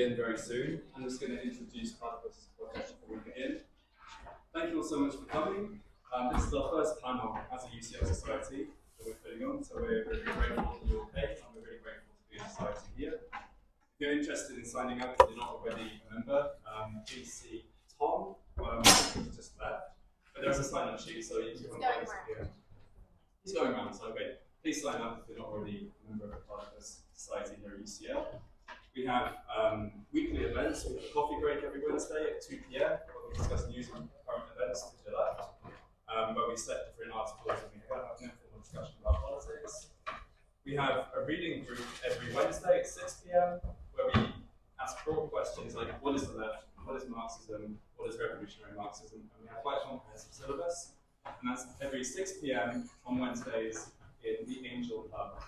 begin very soon. I'm just going to introduce Platypus before we begin. Thank you all so much for coming. This is our first panel as a UCL society that we're putting on, so we're really grateful that you're here, and we're really grateful to be a society here. If you're interested in signing up, if you're not already a member, please see Tom, who's just left. But there's a sign-up sheet, so you can find it here. He's going around, so okay. Please sign up if you're not already a member of the Platypus Society here at UCL. We have weekly events. We have a coffee break every Wednesday at 2 p.m. where we discuss news and current events to the left, where we set different articles and we have an informal discussion about politics. We have a reading group every Wednesday at 6 p.m. where we ask broad questions like what is the left, what is Marxism, what is revolutionary Marxism, and we have quite a comprehensive syllabus. And that's every 6 p.m. on Wednesdays in the Angel Hub.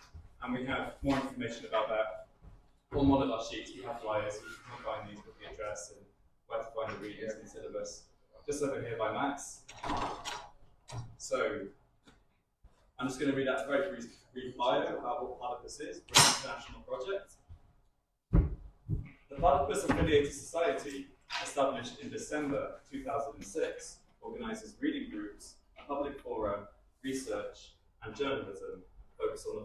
And we have more information about that on one of our sheets. We have flyers, so you can find these with the address and where to find the readings and syllabus. Just over here by Max. So, I'm just going to read out a very brief bio about what Platypus is. We're an international project. The Platypus Affiliated Society, established in December 2006, organizes reading groups, a public forum, research, and journalism focused on the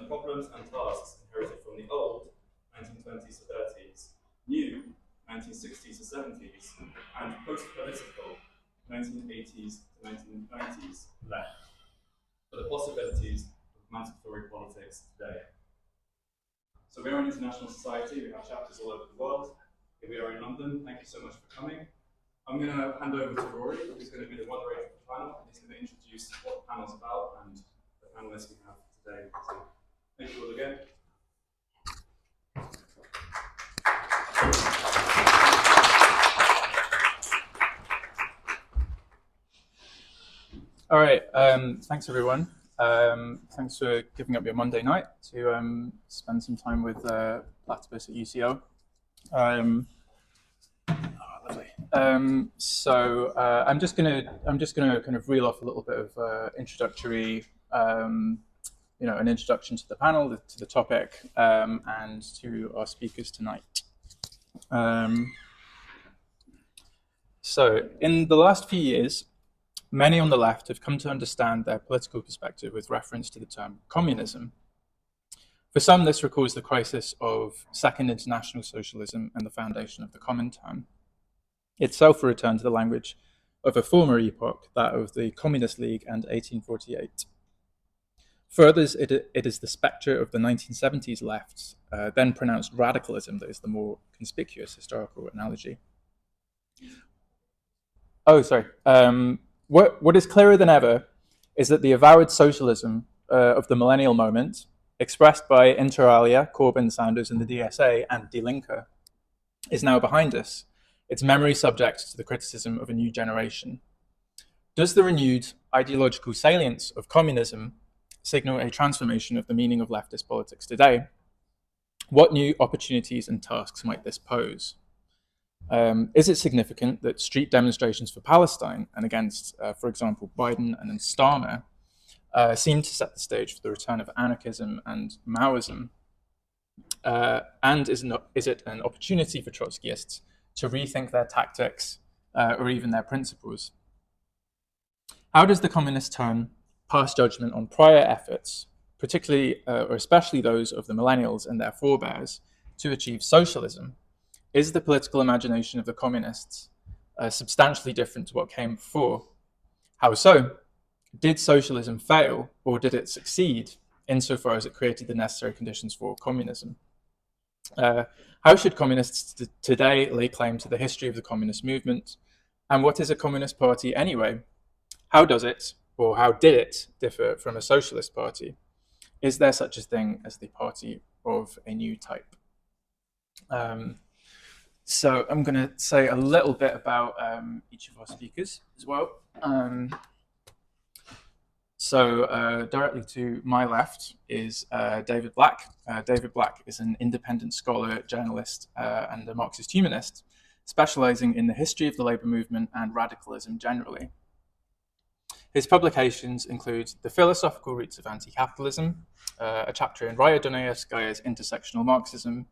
problems and tasks inherited from the old 1920s to 30s, new 1960s to 70s, and post-political 1980s to 1990s left, for the possibilities of emancipatory politics today. So we are an international society. We have chapters all over the world. Here we are in London. Thank you so much for coming. I'm going to hand over to Rory, who's going to be the moderator of the panel, and he's going to introduce what the panel's about and the panelists we have today. So, thank you all again. All right, thanks everyone. Thanks for giving up your Monday night to spend some time with Platypus at UCL. So I'm just gonna kind of reel off a little bit of introductory, an introduction to the panel, to the topic, and to our speakers tonight. So in the last few years, many on the left have come to understand their political perspective with reference to the term communism. For some, this recalls the crisis of Second International Socialism and the foundation of the Comintern, itself a return to the language of a former epoch, that of the Communist League and 1848. Further, it is the spectre of the 1970s left, then pronounced radicalism, that is the more conspicuous historical analogy. Oh, sorry. What is clearer than ever is that the avowed socialism of the millennial moment, expressed by inter alia, Corbyn, Sanders, and the DSA, and Die Linke, is now behind us. Its memory subject to the criticism of a new generation. Does the renewed ideological salience of communism signal a transformation of the meaning of leftist politics today? What new opportunities and tasks might this pose? Is it significant that street demonstrations for Palestine and against, for example, Biden and then Starmer seem to set the stage for the return of anarchism and Maoism? And is it an opportunity for Trotskyists to rethink their tactics or even their principles? How does the communist turn pass judgment on prior efforts, particularly or especially those of the millennials and their forebears, to achieve socialism? Is the political imagination of the communists substantially different to what came before? How so? Did socialism fail, or did it succeed insofar as it created the necessary conditions for communism? How should communists today lay claim to the history of the communist movement? And what is a communist party anyway? How does it, or how did it, differ from a socialist party? Is there such a thing as the party of a new type? So I'm going to say a little bit about each of our speakers as well. So directly to my left is David Black. David Black is an independent scholar, journalist, and a Marxist humanist, specializing in the history of the labor movement and radicalism generally. His publications include The Philosophical Roots of Anti-Capitalism, a chapter in Raya Dunayevskaya's Intersectional Marxism,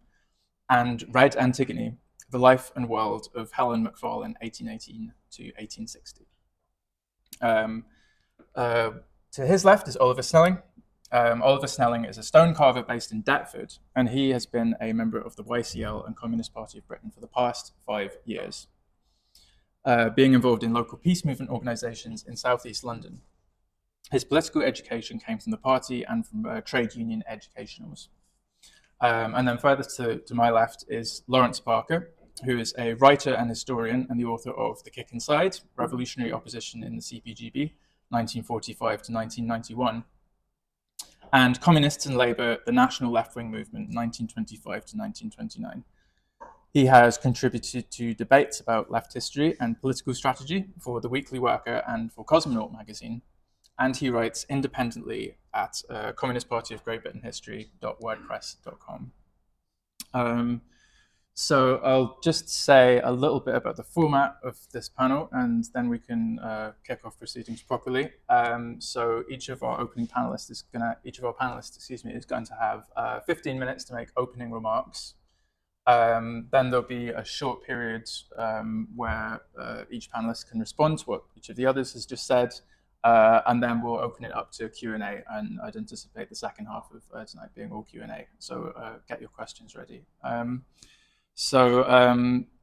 and read Antigone, The Life and World of Helen Macfarlane, 1818 to 1860. To his left is Oliver Snelling. Oliver Snelling is a stone carver based in Deptford, and he has been a member of the YCL and Communist Party of Britain for the past 5 years, being involved in local peace movement organisations in southeast London. His political education came from the party and from trade union educationals. And then further to my left is Lawrence Barker, who is a writer and historian and the author of The Kick Inside, Revolutionary Opposition in the CPGB, 1945 to 1991, and Communists and Labour, the National Left-Wing Movement, 1925 to 1929. He has contributed to debates about left history and political strategy for The Weekly Worker and for Cosmonaut magazine, and he writes independently at Communist Party of Great Britain History.wordpress.com. So I'll just say a little bit about the format of this panel, and then we can kick off proceedings properly. So each of our panelists is going to have 15 minutes to make opening remarks. Then there'll be a short period where each panelist can respond to what each of the others has just said, and then we'll open it up to Q&A, and I'd anticipate the second half of tonight being all Q&A. So get your questions ready.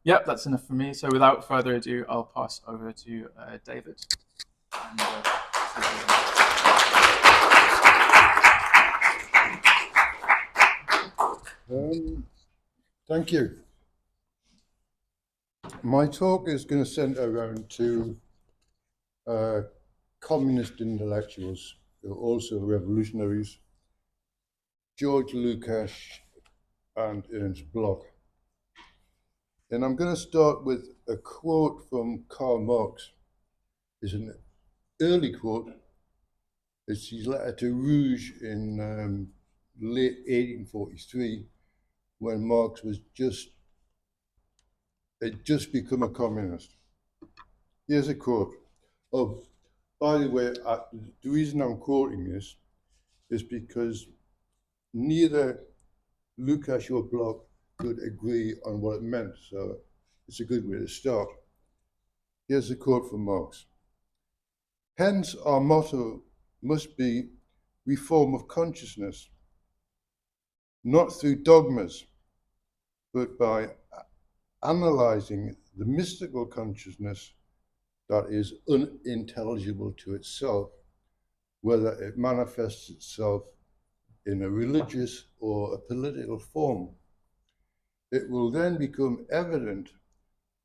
Yeah, that's enough for me. So without further ado, I'll pass over to David. Thank you. My talk is going to center around two communist intellectuals who are also revolutionaries, George Lukács and Ernst Bloch. And I'm going to start with a quote from Karl Marx. It's an early quote. It's his letter to Rouge in late 1843, when Marx had just become a communist. Here's a quote. Oh, by the way, the reason I'm quoting this is because neither Lukács or Bloch could agree on what it meant, so it's a good way to start. Here's a quote from Marx. Hence, our motto must be reform of consciousness, not through dogmas, but by analyzing the mystical consciousness that is unintelligible to itself, whether it manifests itself in a religious or a political form. It will then become evident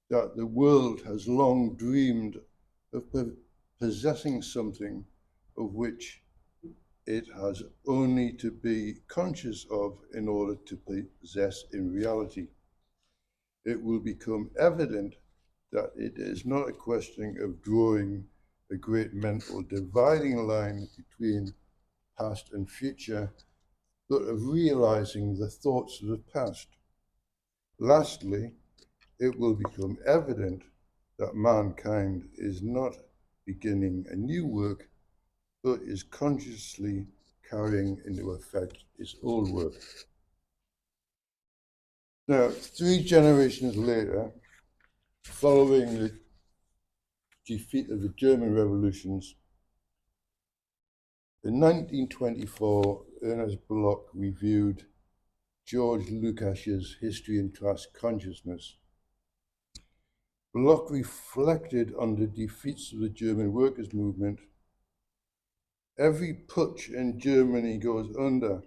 that the world has long dreamed of possessing something of which it has only to be conscious of in order to possess in reality. It will become evident that it is not a question of drawing a great mental dividing line between past and future, but of realizing the thoughts of the past. Lastly, it will become evident that mankind is not beginning a new work, but is consciously carrying into effect its old work. Now, 3 generations later, following the defeat of the German revolutions, in 1924, Ernst Bloch reviewed George Lukács's History and Class Consciousness. Bloch reflected on the defeats of the German workers' movement. Every putsch in Germany goes under,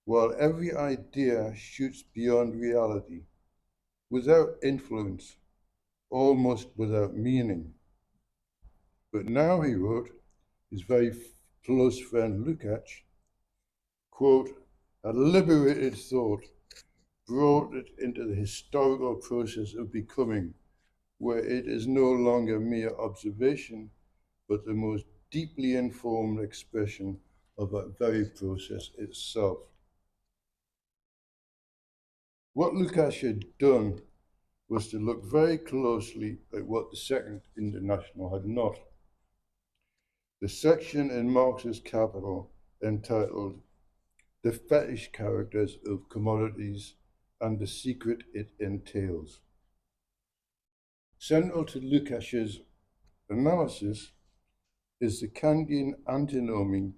while every idea shoots beyond reality, without influence, almost without meaning. But now, he wrote, his very close friend Lukács, quote, a liberated thought brought it into the historical process of becoming, where it is no longer mere observation, but the most deeply informed expression of that very process itself. What Lukács had done was to look very closely at what the Second International had not. The section in Marx's Capital entitled The Fetish Characters of Commodities and the secret it entails. Central to Lukash's analysis is the Kantian antinomy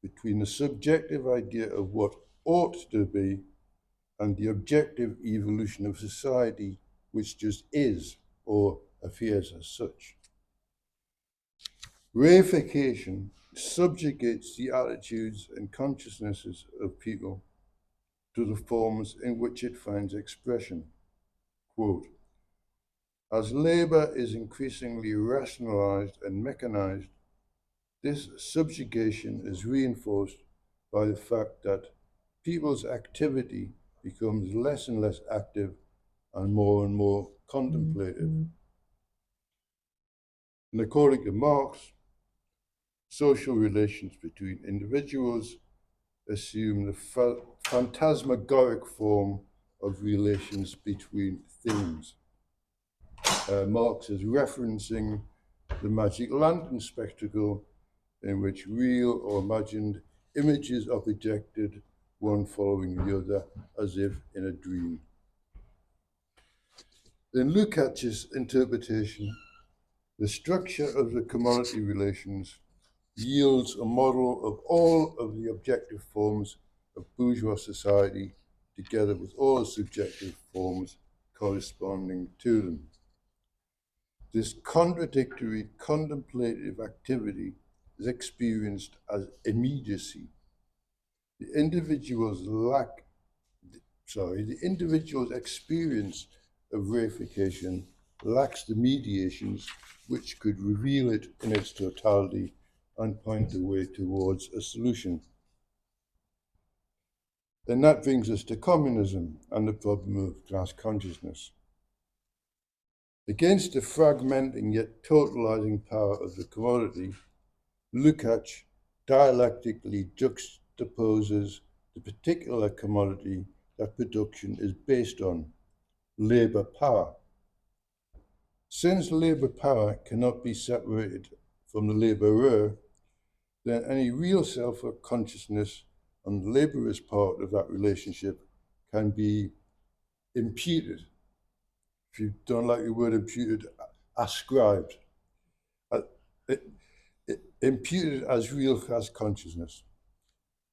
between the subjective idea of what ought to be and the objective evolution of society, which just is or appears as such. Reification subjugates the attitudes and consciousnesses of people to the forms in which it finds expression. Quote, as labour is increasingly rationalised and mechanised, this subjugation is reinforced by the fact that people's activity becomes less and less active and more contemplative. And according to Marx, social relations between individuals assume the phantasmagoric form of relations between things. Marx is referencing the magic lantern spectacle in which real or imagined images are projected, one following the other, as if in a dream. In Lukács's interpretation, the structure of the commodity relations yields a model of all of the objective forms of bourgeois society, together with all the subjective forms corresponding to them. This contradictory contemplative activity is experienced as immediacy. The individual's experience of reification lacks the mediations which could reveal it in its totality and point the way towards a solution. Then that brings us to communism and the problem of class consciousness. Against the fragmenting yet totalizing power of the commodity, Lukács dialectically juxtaposes the particular commodity that production is based on, labour power. Since labour power cannot be separated from the labourer, then any real self-consciousness on the labourer's part of that relationship can be imputed. If you don't like the word imputed, ascribed. Imputed as real class consciousness.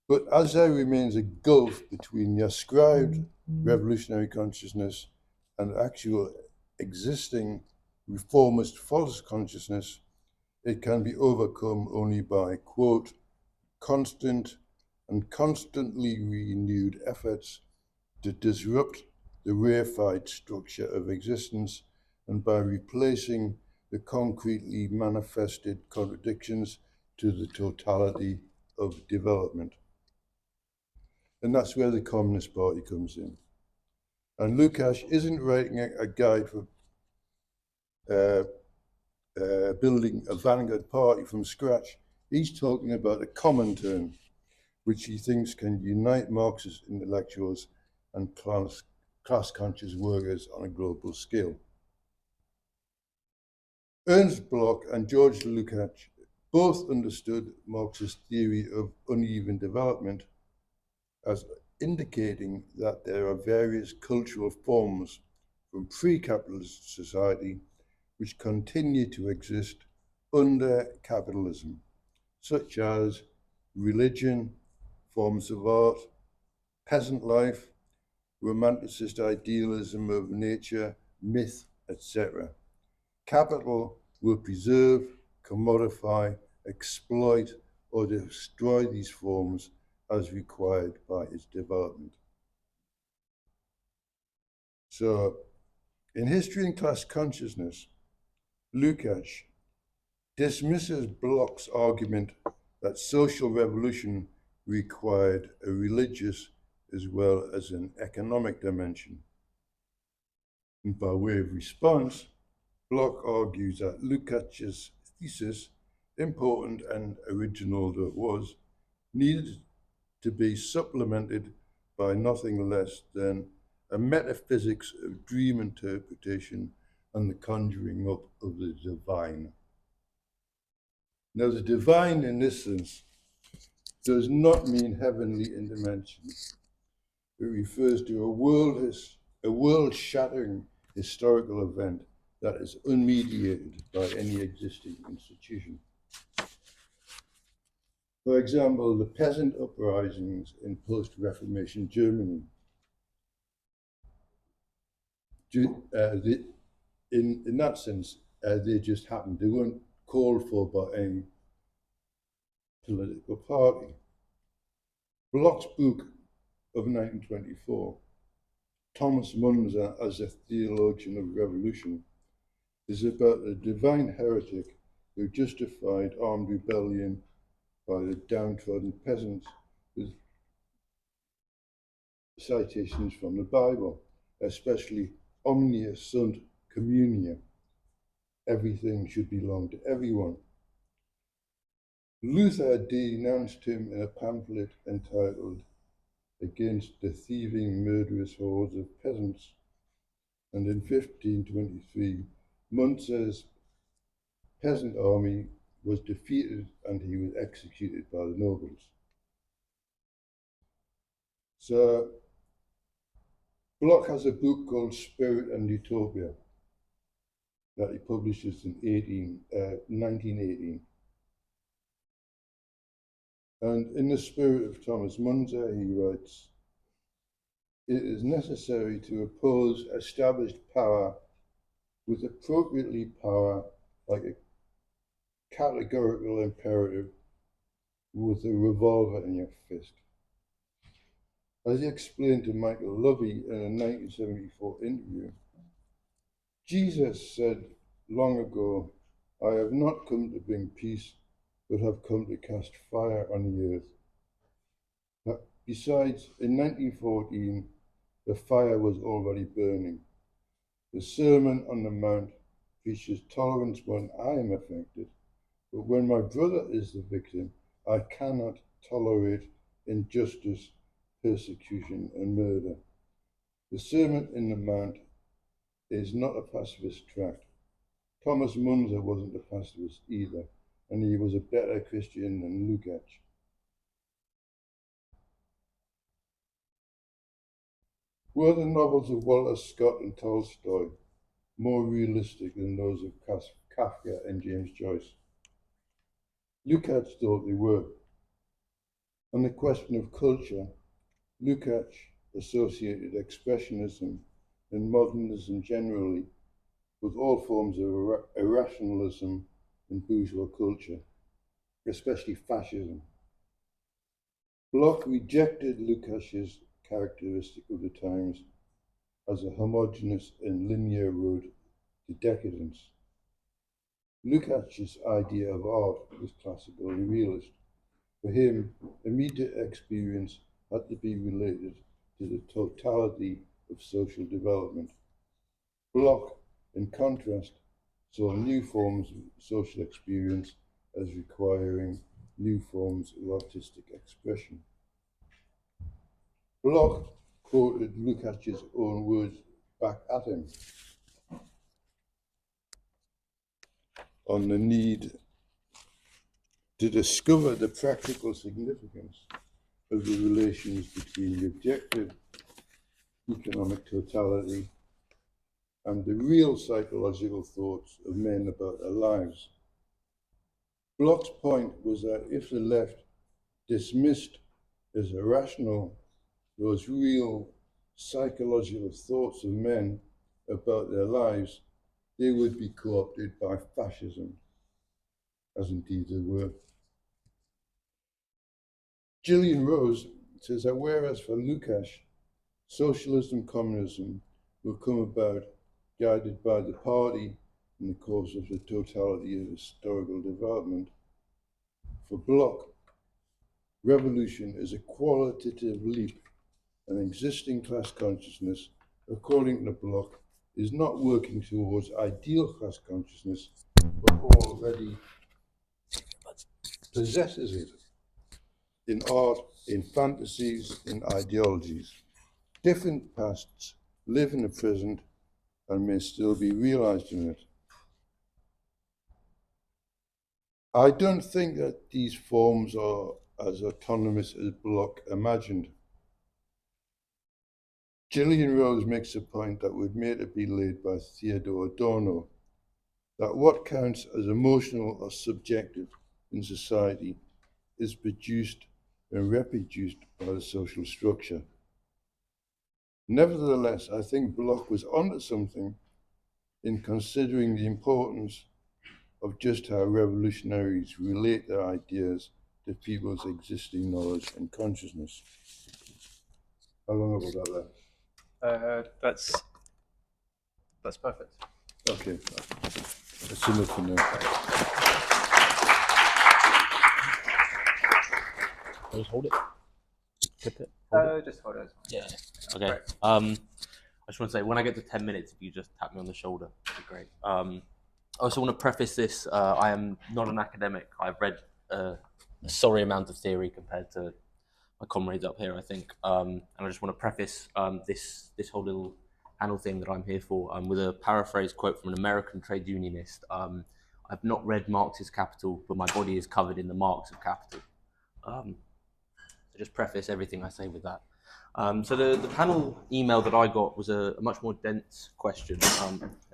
But as there remains a gulf between the ascribed revolutionary consciousness and actual existing reformist false consciousness, it can be overcome only by, quote, constant and constantly renewed efforts to disrupt the reified structure of existence and by replacing the concretely manifested contradictions to the totality of development. And that's where the Communist Party comes in. And Lukács isn't writing a guide for building a vanguard party from scratch. He's talking about a Comintern, which he thinks can unite Marxist intellectuals and class-conscious workers on a global scale. Ernst Bloch and George Lukács both understood Marxist theory of uneven development as indicating that there are various cultural forms from pre-capitalist society which continue to exist under capitalism, such as religion, forms of art, peasant life, romanticist idealism of nature, myth, etc. Capital will preserve, commodify, exploit, or destroy these forms as required by its development. So, in History and Class Consciousness, Lukács dismisses Bloch's argument that social revolution required a religious as well as an economic dimension. And by way of response, Bloch argues that Lukács' thesis, important and original though it was, needed to be supplemented by nothing less than a metaphysics of dream interpretation and the conjuring up of the divine. Now, the divine in this sense does not mean heavenly in dimension. It refers to a world-shattering historical event that is unmediated by any existing institution. For example, the peasant uprisings in post-Reformation Germany. In that sense, they just happened. They weren't called for by any political party. Bloch's book of 1924, Thomas Munzer as a Theologian of Revolution, is about a divine heretic who justified armed rebellion by the downtrodden peasants with citations from the Bible, especially omnia sunt communia, everything should belong to everyone. Luther denounced him in a pamphlet entitled Against the Thieving Murderous Hordes of Peasants, and in 1523 Munzer's peasant army was defeated and he was executed by the nobles. So Bloch has a book called Spirit and Utopia that he publishes in 1918. And in the spirit of Thomas Munzer, he writes, "It is necessary to oppose established power with appropriately power like a categorical imperative with a revolver in your fist." As he explained to Michael Lovey in a 1974 interview, Jesus said long ago, "I have not come to bring peace, but have come to cast fire on the earth." Besides, in 1914, the fire was already burning. The Sermon on the Mount preaches tolerance when I am affected, but when my brother is the victim, I cannot tolerate injustice, persecution, and murder. The Sermon on the Mount is not a pacifist tract. Thomas Munzer wasn't a pacifist either, and he was a better Christian than Lukács. Were the novels of Walter Scott and Tolstoy more realistic than those of Kafka and James Joyce? Lukács thought they were. On the question of culture, Lukács associated expressionism and modernism generally with all forms of irrationalism in bourgeois culture, especially fascism. Bloch rejected Lukács' characteristic of the times as a homogeneous and linear road to decadence. Lukács' idea of art was classical and realist. For him, immediate experience had to be related to the totality of social development. Bloch, in contrast, saw new forms of social experience as requiring new forms of artistic expression. Bloch quoted Lukács' own words back at him on the need to discover the practical significance of the relations between the objective economic totality and the real psychological thoughts of men about their lives. Bloch's point was that if the left dismissed as irrational those real psychological thoughts of men about their lives, they would be co-opted by fascism, as indeed they were. Gillian Rose says that whereas for Lukács, socialism, communism will come about guided by the party in the course of the totality of historical development, for Bloch, revolution is a qualitative leap. An existing class consciousness, according to Bloch, is not working towards ideal class consciousness, but already possesses it in art, in fantasies, in ideologies. Different pasts live in the present and may still be realized in it. I don't think that these forms are as autonomous as Bloch imagined. Gillian Rose makes a point that would later be laid by Theodore Adorno, that what counts as emotional or subjective in society is produced and reproduced by the social structure. Nevertheless, I think Bloch was onto something in considering the importance of just how revolutionaries relate their ideas to people's existing knowledge and consciousness. How long have I got left? That's perfect. Okay, that's enough for now. Just hold it. Tip it. Just hold it. Yeah. Okay. Right. I just want to say, when I get to 10 minutes, if you just tap me on the shoulder, that'd be great. I also want to preface this. I am not an academic. I've read a sorry amount of theory compared to my comrades up here, I think. And I just want to preface this whole little panel thing that I'm here for with a paraphrase quote from an American trade unionist. I've not read Marx's Capital, but my body is covered in the marks of capital. So just preface everything I say with that. So the panel email that I got was a much more dense question,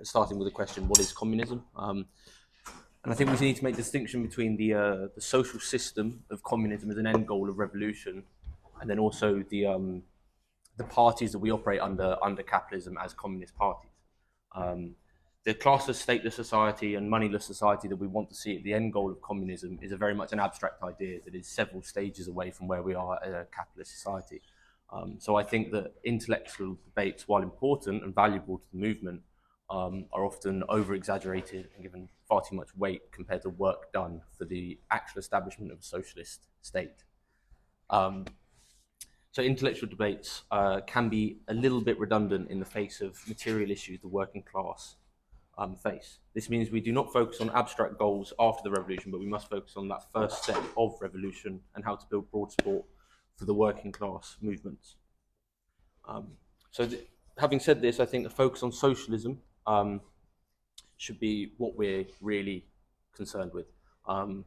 starting with the question, what is communism? And I think we need to make a distinction between the social system of communism as an end goal of revolution, and then also the parties that we operate under capitalism as communist parties. The classless, stateless society and moneyless society that we want to see at the end goal of communism is a very much an abstract idea that is several stages away from where we are as a capitalist society. So I think that intellectual debates, while important and valuable to the movement, are often over-exaggerated and given far too much weight compared to work done for the actual establishment of a socialist state. So intellectual debates can be a little bit redundant in the face of material issues the working class face. This means we do not focus on abstract goals after the revolution, but we must focus on that first step of revolution and how to build broad support for the working class movements. Having said this, I think the focus on socialism should be what we're really concerned with. The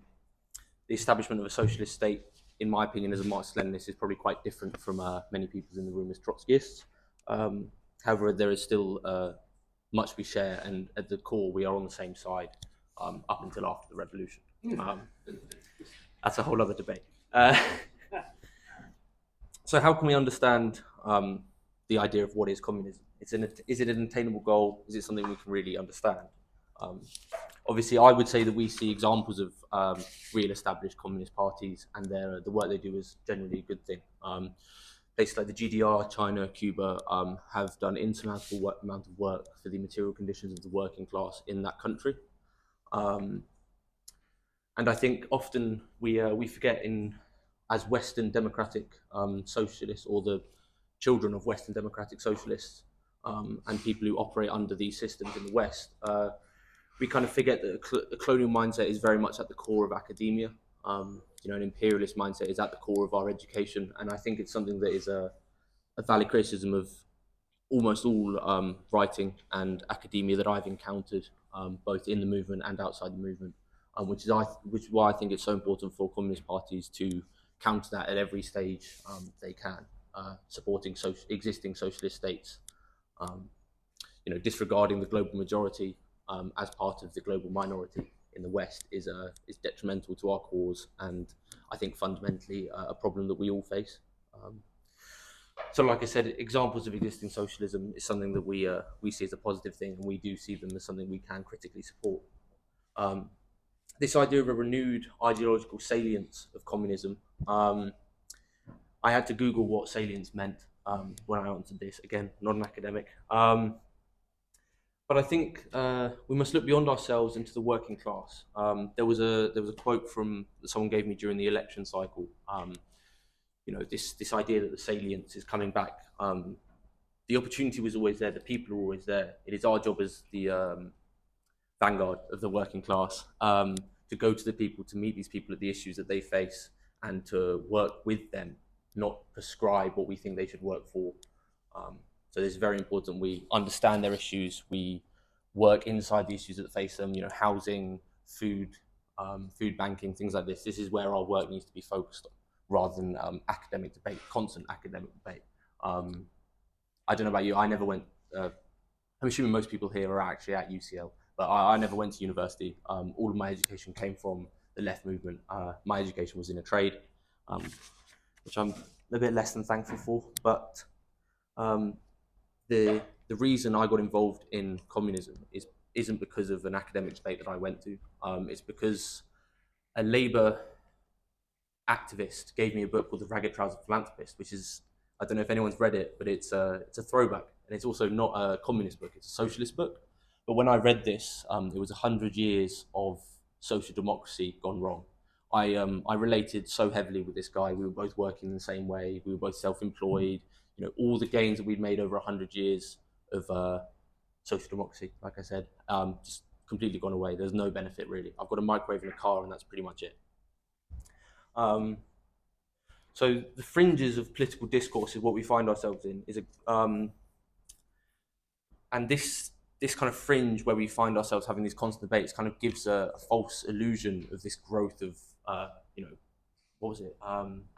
establishment of a socialist state, in my opinion, as a Marxist-Leninist, is probably quite different from many people in the room as Trotskyists. However, there is still much we share, and at the core, we are on the same side up until after the revolution. That's a whole other debate. So how can we understand the idea of what is communism? Is it an attainable goal? Is it something we can really understand? Obviously, I would say that we see examples of real established communist parties, and the work they do is generally a good thing. Places like the GDR, China, Cuba have done insurmountable amount of work for the material conditions of the working class in that country. And I think often we forget as Western democratic socialists, or the children of Western democratic socialists, and people who operate under these systems in the West, we kind of forget that a colonial mindset is very much at the core of academia. An imperialist mindset is at the core of our education, and I think it's something that is a valid criticism of almost all writing and academia that I've encountered, both in the movement and outside the movement, which is why I think it's so important for communist parties to counter that at every stage they can, supporting existing socialist states, disregarding the global majority as part of the global minority in the West is detrimental to our cause, and I think fundamentally a problem that we all face. So like I said, examples of existing socialism is something that we see as a positive thing, and we do see them as something we can critically support. This idea of a renewed ideological salience of communism, I had to Google what salience meant when I answered this. Again, not an academic. But I think we must look beyond ourselves into the working class. There was a quote that someone gave me during the election cycle. This idea that the salience is coming back. The opportunity was always there. The people are always there. It is our job as the vanguard of the working class to go to the people, to meet these people at the issues that they face, and to work with them, not prescribe what we think they should work for. So it's very important we understand their issues, we work inside the issues that face them, housing, food banking, things like this. This is where our work needs to be focused on, rather than academic debate, constant academic debate. I don't know about you. I never went. I'm assuming most people here are actually at UCL, but I never went to university. All of my education came from the left movement. My education was in a trade, which I'm a bit less than thankful for. But the reason I got involved in communism isn't because of an academic debate that I went to. It's because a Labour activist gave me a book called The Ragged Trouser Philanthropist, which is, I don't know if anyone's read it, but it's a throwback, and it's also not a communist book; it's a socialist book. But when I read this, it was 100 years of social democracy gone wrong. I related so heavily with this guy. We were both working in the same way. We were both self-employed. You know, all the gains that we'd made over 100 years of social democracy, like I said, just completely gone away. There's no benefit really. I've got a microwave in a car, and that's pretty much it. So the fringes of political discourse is what we find ourselves in. And this kind of fringe where we find ourselves having these constant debates kind of gives a false illusion of this growth of, what was it?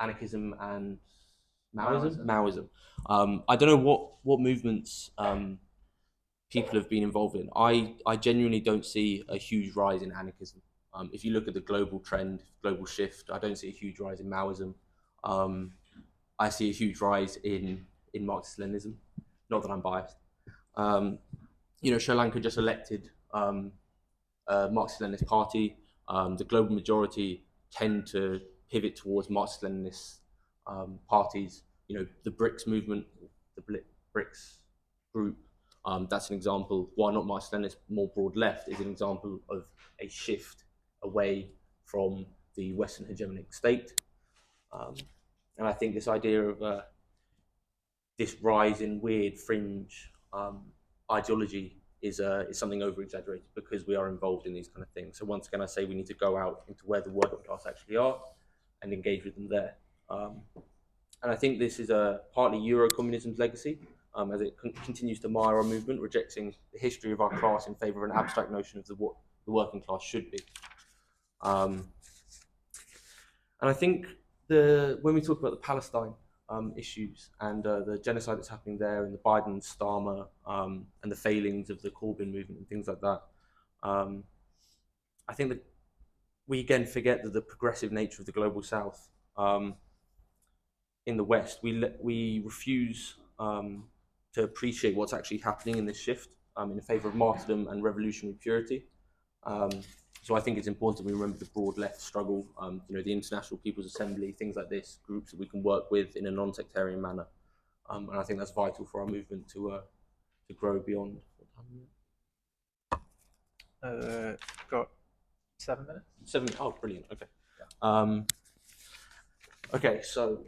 Anarchism and Maoism. I don't know what movements people have been involved in. I genuinely don't see a huge rise in anarchism. If you look at the global trend, global shift, I don't see a huge rise in Maoism. I see a huge rise in Marxist-Leninism. Not that I'm biased. Sri Lanka just elected a Marxist-Leninist party. The global majority tend to pivot towards Marxist-Leninist parties. You know, the BRICS movement, the BRICS group, that's an example. While not Marxist-Leninist, more broad left, is an example of a shift away from the Western hegemonic state. And I think this idea of this rise in weird fringe ideology is something over-exaggerated because we are involved in these kind of things. So once again, I say we need to go out into where the working class actually are and engage with them there. And I think this is partly Euro-communism's legacy, as it continues to mire our movement, rejecting the history of our class in favour of an abstract notion of what the working class should be. And I think when we talk about the Palestine issues and the genocide that's happening there, and the Biden, Starmer, and the failings of the Corbyn movement and things like that, I think that we again forget that the progressive nature of the global South in the West, we refuse to appreciate what's actually happening in this shift in favour of martyrdom and revolutionary purity. So I think it's important that we remember the broad left struggle, the International People's Assembly, things like this, groups that we can work with in a non-sectarian manner. And I think that's vital for our movement to grow beyond. Got 7 minutes? 7, oh, brilliant, okay. Yeah. Okay, so,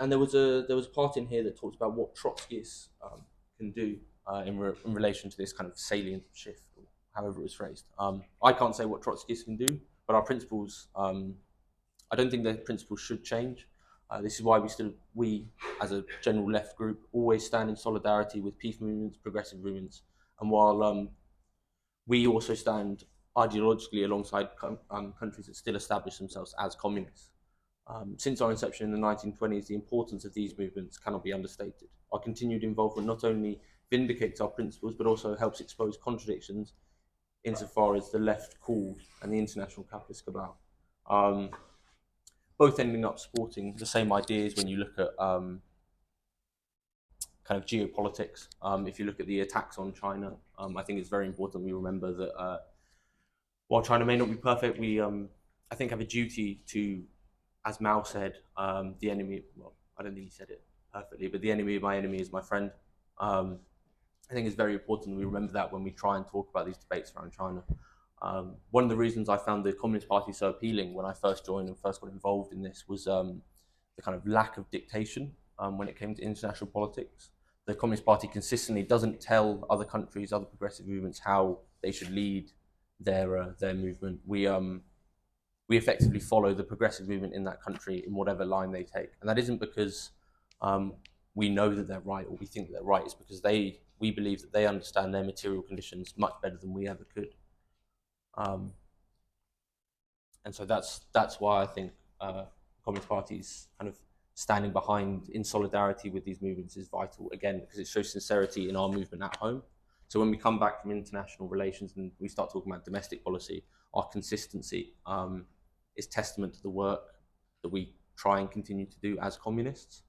and there was a part in here that talks about what Trotskyists can do in relation to this kind of salient shift, or however it was phrased. I can't say what Trotskyists can do, but our principles, I don't think their principles should change. This is why we, as a general left group, always stand in solidarity with peace movements, progressive movements, and while we also stand ideologically alongside countries that still establish themselves as communists. Since our inception in the 1920s, the importance of these movements cannot be understated. Our continued involvement not only vindicates our principles, but also helps expose contradictions insofar as the left called and the international capitalist cabal. Both ending up supporting the same ideas when you look at kind of geopolitics. If you look at the attacks on China, I think it's very important we remember that while China may not be perfect, we, I think, have a duty to, as Mao said, the enemy, well, I don't think he said it perfectly, but the enemy of my enemy is my friend. I think it's very important we remember that when we try and talk about these debates around China. One of the reasons I found the Communist Party so appealing when I first joined and first got involved in this was the kind of lack of dictation when it came to international politics. The Communist Party consistently doesn't tell other countries, other progressive movements, how they should lead their movement. We effectively follow the progressive movement in that country in whatever line they take, and that isn't because we know that they're right or we think that they're right. It's because we believe that they understand their material conditions much better than we ever could. And so that's why I think Communist Party's kind of standing behind in solidarity with these movements is vital, again, because it shows sincerity in our movement at home. So when we come back from international relations and we start talking about domestic policy, our consistency is testament to the work that we try and continue to do as communists.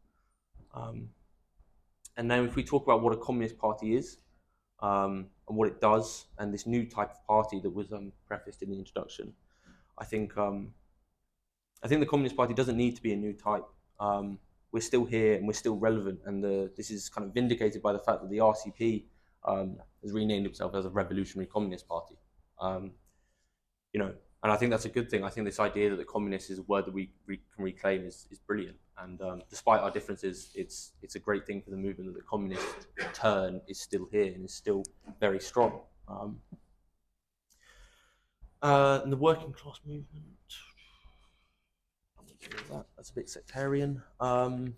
And then if we talk about what a communist party is and what it does, and this new type of party that was prefaced in the introduction, I think the Communist Party doesn't need to be a new type. We're still here and we're still relevant, and this is kind of vindicated by the fact that the RCP has renamed itself as a Revolutionary Communist Party. You know, and I think that's a good thing. I think this idea that the communist is a word that we can reclaim is brilliant. And despite our differences, it's a great thing for the movement that the communist turn is still here and is still very strong. And the working class movement, that's a bit sectarian. We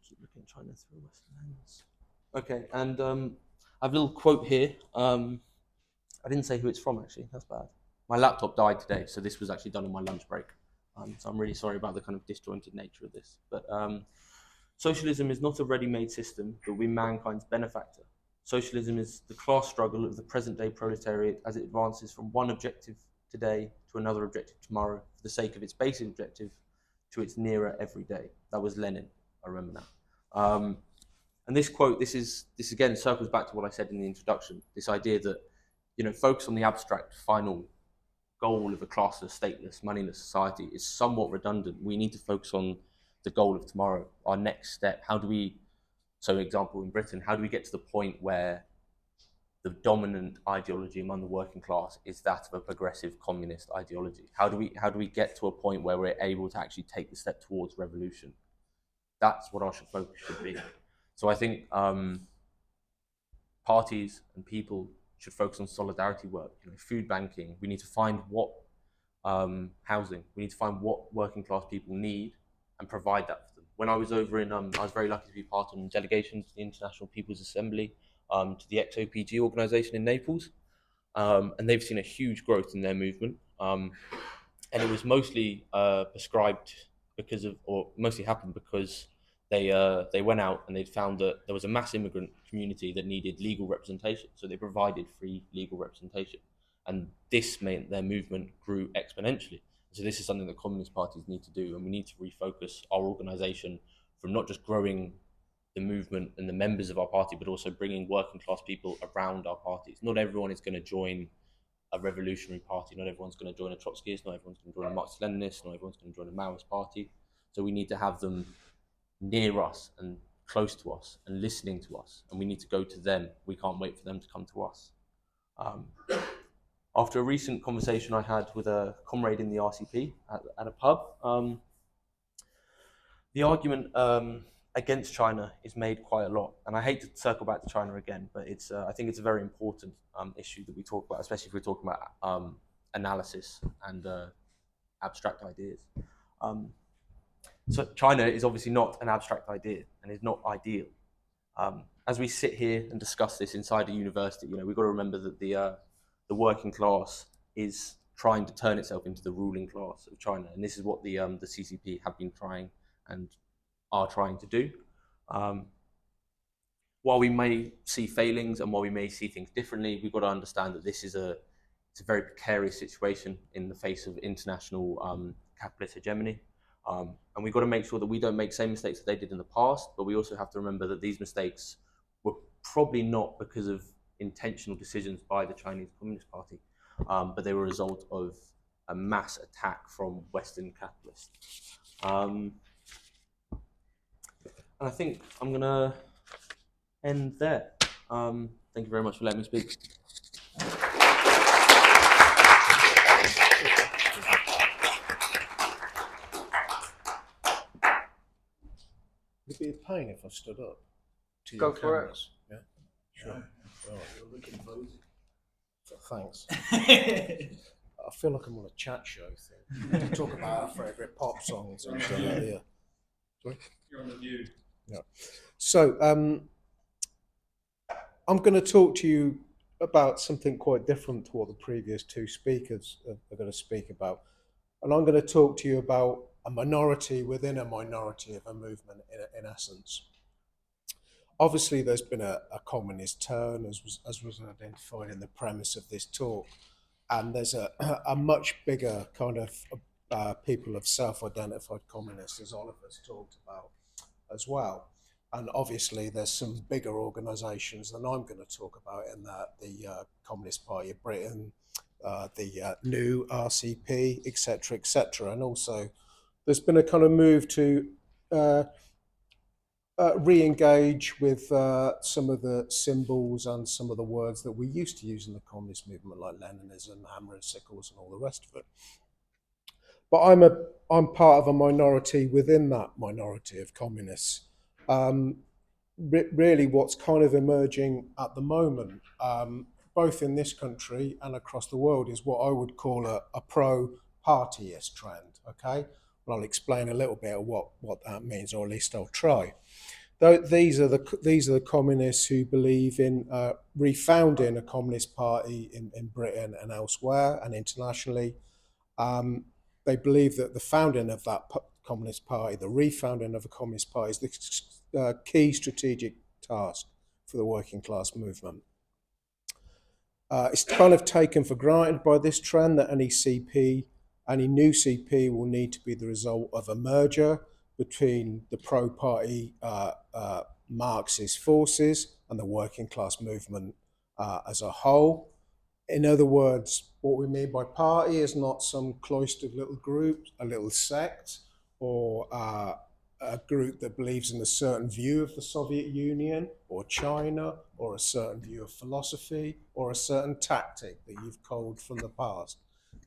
keep looking, trying to through Western lens. Okay, and I have a little quote here. I didn't say who it's from, actually. That's bad. My laptop died today, so this was actually done on my lunch break. So I'm really sorry about the kind of disjointed nature of this. But socialism is not a ready-made system, but we mankind's benefactor. Socialism is the class struggle of the present-day proletariat as it advances from one objective today to another objective tomorrow, for the sake of its basic objective to its nearer every day. That was Lenin, I remember now. And this quote, this again circles back to what I said in the introduction, this idea that, you know, focus on the abstract final goal of a classless, stateless, moneyless society is somewhat redundant. We need to focus on the goal of tomorrow, our next step. How do we, so example in Britain, how do we get to the point where the dominant ideology among the working class is that of a progressive communist ideology? How do we get to a point where we're able to actually take the step towards revolution? That's what our focus should be. So I think parties and people should focus on solidarity work, you know, food banking. We need to find what housing. We need to find what working class people need and provide that for them. When I was over in, I was very lucky to be part of a delegation to the International People's Assembly, to the XOPG organisation in Naples, and they've seen a huge growth in their movement. And it was mostly prescribed because of, or mostly happened because they went out and they'd found that there was a mass immigrant community that needed legal representation. So they provided free legal representation. And this meant their movement grew exponentially. So this is something that communist parties need to do. And we need to refocus our organisation from not just growing the movement and the members of our party, but also bringing working class people around our parties. Not everyone is going to join a revolutionary party. Not everyone's going to join a Trotskyists. Not everyone's going to join a Marxist-Leninist. Not everyone's going to join a Maoist party. So we need to have them near us and close to us and listening to us, and we need to go to them. We can't wait for them to come to us. After a recent conversation I had with a comrade in the RCP at a pub, the argument against China is made quite a lot, and I hate to circle back to China again, but it's I think it's a very important issue that we talk about, especially if we're talking about analysis and abstract ideas. So China is obviously not an abstract idea and is not ideal. As we sit here and discuss this inside a university, you know, we've got to remember that the working class is trying to turn itself into the ruling class of China, and this is what the CCP have been trying and are trying to do. While we may see failings and while we may see things differently, we've got to understand that this is it's a very precarious situation in the face of international capitalist hegemony. And we've got to make sure that we don't make the same mistakes that they did in the past, but we also have to remember that these mistakes were probably not because of intentional decisions by the Chinese Communist Party, but they were a result of a mass attack from Western capitalists. And I think I'm going to end there. Thank you very much for letting me speak. It'd be a pain if I stood up to Go your for it. cameras. Yeah, sure. Right. You're looking cozy. Thanks. I feel like I'm on a chat show thing. To talk about our favourite pop songs and stuff like that. Sorry? You're on the View. Yeah. So I'm going to talk to you about something quite different to what the previous two speakers are going to speak about. And I'm going to talk to you about a minority within a minority of a movement, in essence. Obviously, there's been a communist turn, as was identified in the premise of this talk, and there's a much bigger kind of people of self-identified communists, as Oliver's talked about as well. And obviously, there's some bigger organisations than I'm going to talk about in that, the Communist Party of Britain, the new RCP, etc., and also there's been a kind of move to re-engage with some of the symbols and some of the words that we used to use in the communist movement, like Leninism, hammer and sickles, and all the rest of it. But I'm part of a minority within that minority of communists. Really, what's kind of emerging at the moment, both in this country and across the world, is what I would call a pro-partyist trend. Okay, well, I'll explain a little bit of what that means, or at least I'll try. These are the communists who believe in refounding a communist party in Britain and elsewhere and internationally. They believe that the founding of that communist party, the refounding of a communist party, is the key strategic task for the working class movement. It's kind of taken for granted by this trend that any new CP will need to be the result of a merger between the pro-party Marxist forces and the working class movement as a whole. In other words, what we mean by party is not some cloistered little group, a little sect, or a group that believes in a certain view of the Soviet Union or China, or a certain view of philosophy, or a certain tactic that you've culled from the past.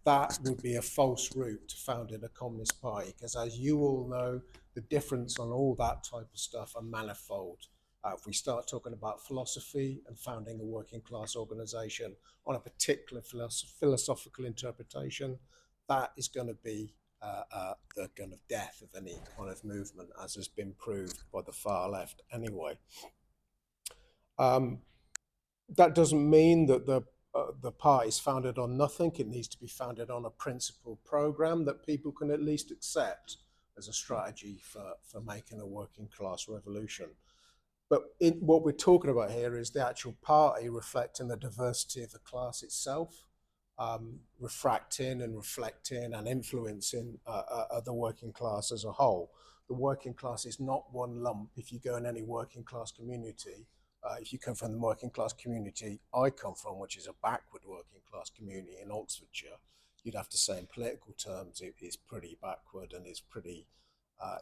That would be a false route to founding a communist party, because as you all know, the difference on all that type of stuff are manifold. If we start talking about philosophy and founding a working class organization on a particular philosophical interpretation, that is going to be the kind of death of any kind of movement, as has been proved by the far left anyway. That doesn't mean that the party is founded on nothing. It needs to be founded on a principled program that people can at least accept as a strategy for making a working class revolution. But what we're talking about here is the actual party reflecting the diversity of the class itself, refracting and reflecting and influencing the working class as a whole. The working class is not one lump. If you go in any working class community, if you come from the working class community I come from, which is a backward working class community in Oxfordshire, you'd have to say in political terms it is pretty backward and is pretty,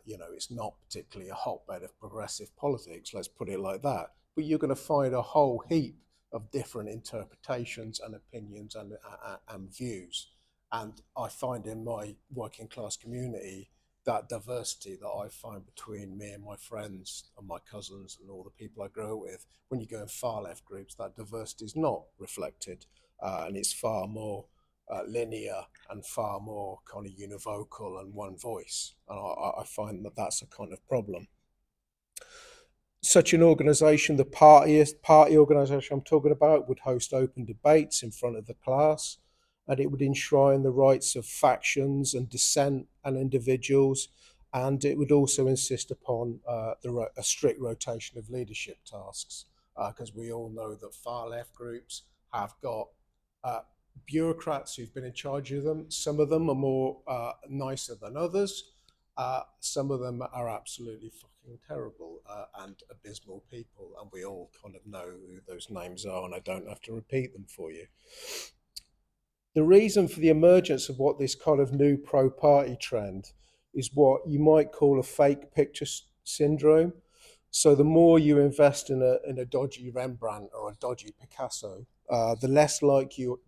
it's not particularly a hotbed of progressive politics, let's put it like that. But you're going to find a whole heap of different interpretations and opinions and views. And I find in my working class community that diversity that I find between me and my friends and my cousins and all the people I grew up with, when you go in far left groups, that diversity is not reflected, and it's far more linear and far more kind of univocal and one voice. And I find that that's a kind of problem. Such an organisation, the party organisation I'm talking about, would host open debates in front of the class, and it would enshrine the rights of factions and dissent and individuals, and it would also insist upon a strict rotation of leadership tasks, because we all know that far left groups have got bureaucrats who've been in charge of them. Some of them are more nicer than others. Some of them are absolutely fucking terrible and abysmal people, and we all kind of know who those names are, and I don't have to repeat them for you. The reason for the emergence of what this kind of new pro-party trend is what you might call a fake picture syndrome. So the more you invest in a dodgy Rembrandt or a dodgy Picasso, the less like you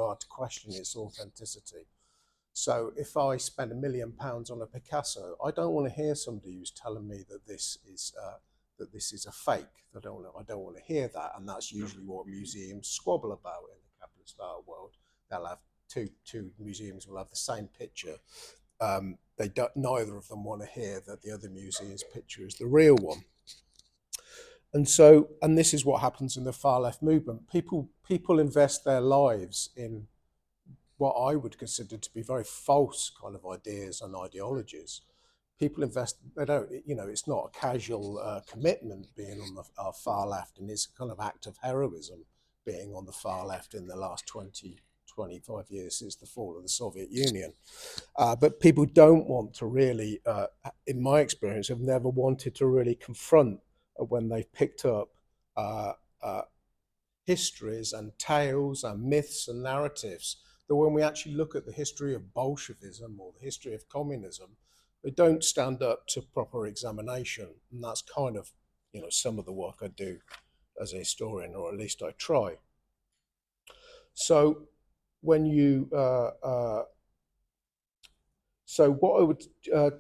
are to question its authenticity. So if I spend £1 million on a Picasso, I don't want to hear somebody who's telling me that this is a fake. I don't want to hear that, and that's usually what museums squabble about in the capitalist art world. They'll have two museums will have the same picture. Neither of them want to hear that the other museum's picture is the real one. And this is what happens in the far left movement. People invest their lives in what I would consider to be very false kind of ideas and ideologies. People invest, they don't, you know, it's not a casual commitment being on the far left, and it's a kind of act of heroism being on the far left in the last 25 years since the fall of the Soviet Union. But people don't want to really, in my experience, have never wanted to really confront when they've picked up histories and tales and myths and narratives that when we actually look at the history of Bolshevism or the history of communism, they don't stand up to proper examination. And that's kind of, you know, some of the work I do as a historian, or at least I try. So when you, so what I would,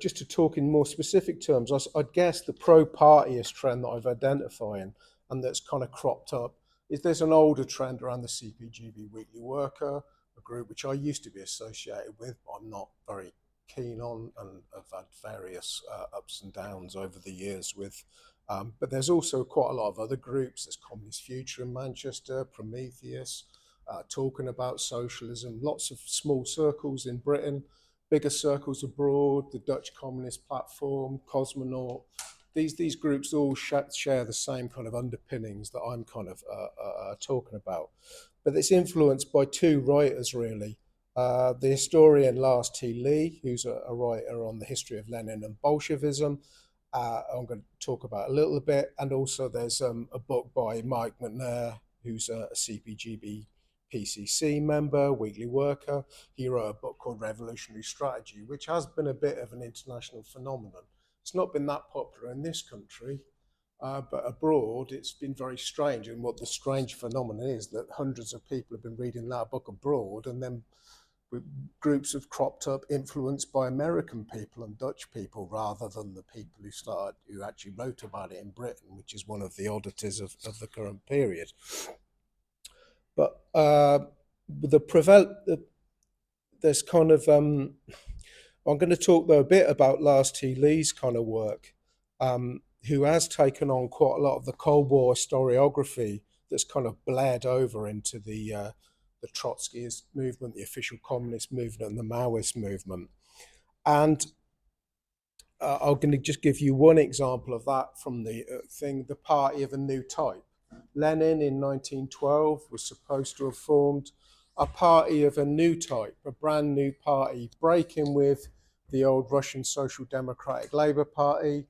just to talk in more specific terms, I'd guess the pro-partyist trend that I've identified and that's kind of cropped up is there's an older trend around the CPGB Weekly Worker, a group which I used to be associated with, but I'm not very keen on, and I've had various ups and downs over the years with. But there's also quite a lot of other groups. There's Communist Future in Manchester, Prometheus, talking about socialism, lots of small circles in Britain, bigger circles abroad, the Dutch Communist Platform, Cosmonaut. These groups all share the same kind of underpinnings that I'm kind of talking about. But it's influenced by two writers, really. The historian Lars T. Lee, who's a writer on the history of Lenin and Bolshevism, I'm going to talk about a little bit. And also there's a book by Mike McNair, who's a CPGB PCC member, Weekly Worker. He wrote a book called Revolutionary Strategy, which has been a bit of an international phenomenon. It's not been that popular in this country, but abroad it's been very strange. And what the strange phenomenon is that hundreds of people have been reading that book abroad, and then groups have cropped up influenced by American people and Dutch people rather than the people who actually wrote about it in Britain, which is one of the oddities of the current period. But there's kind of, I'm going to talk though a bit about Lars T. Lee's kind of work, who has taken on quite a lot of the Cold War historiography that's kind of bled over into the Trotskyist movement, the official communist movement, and the Maoist movement. And I'm going to just give you one example of that from the thing, the Party of a New Type. Lenin in 1912 was supposed to have formed a party of a new type, a brand new party, breaking with the old Russian Social Democratic Labour Party,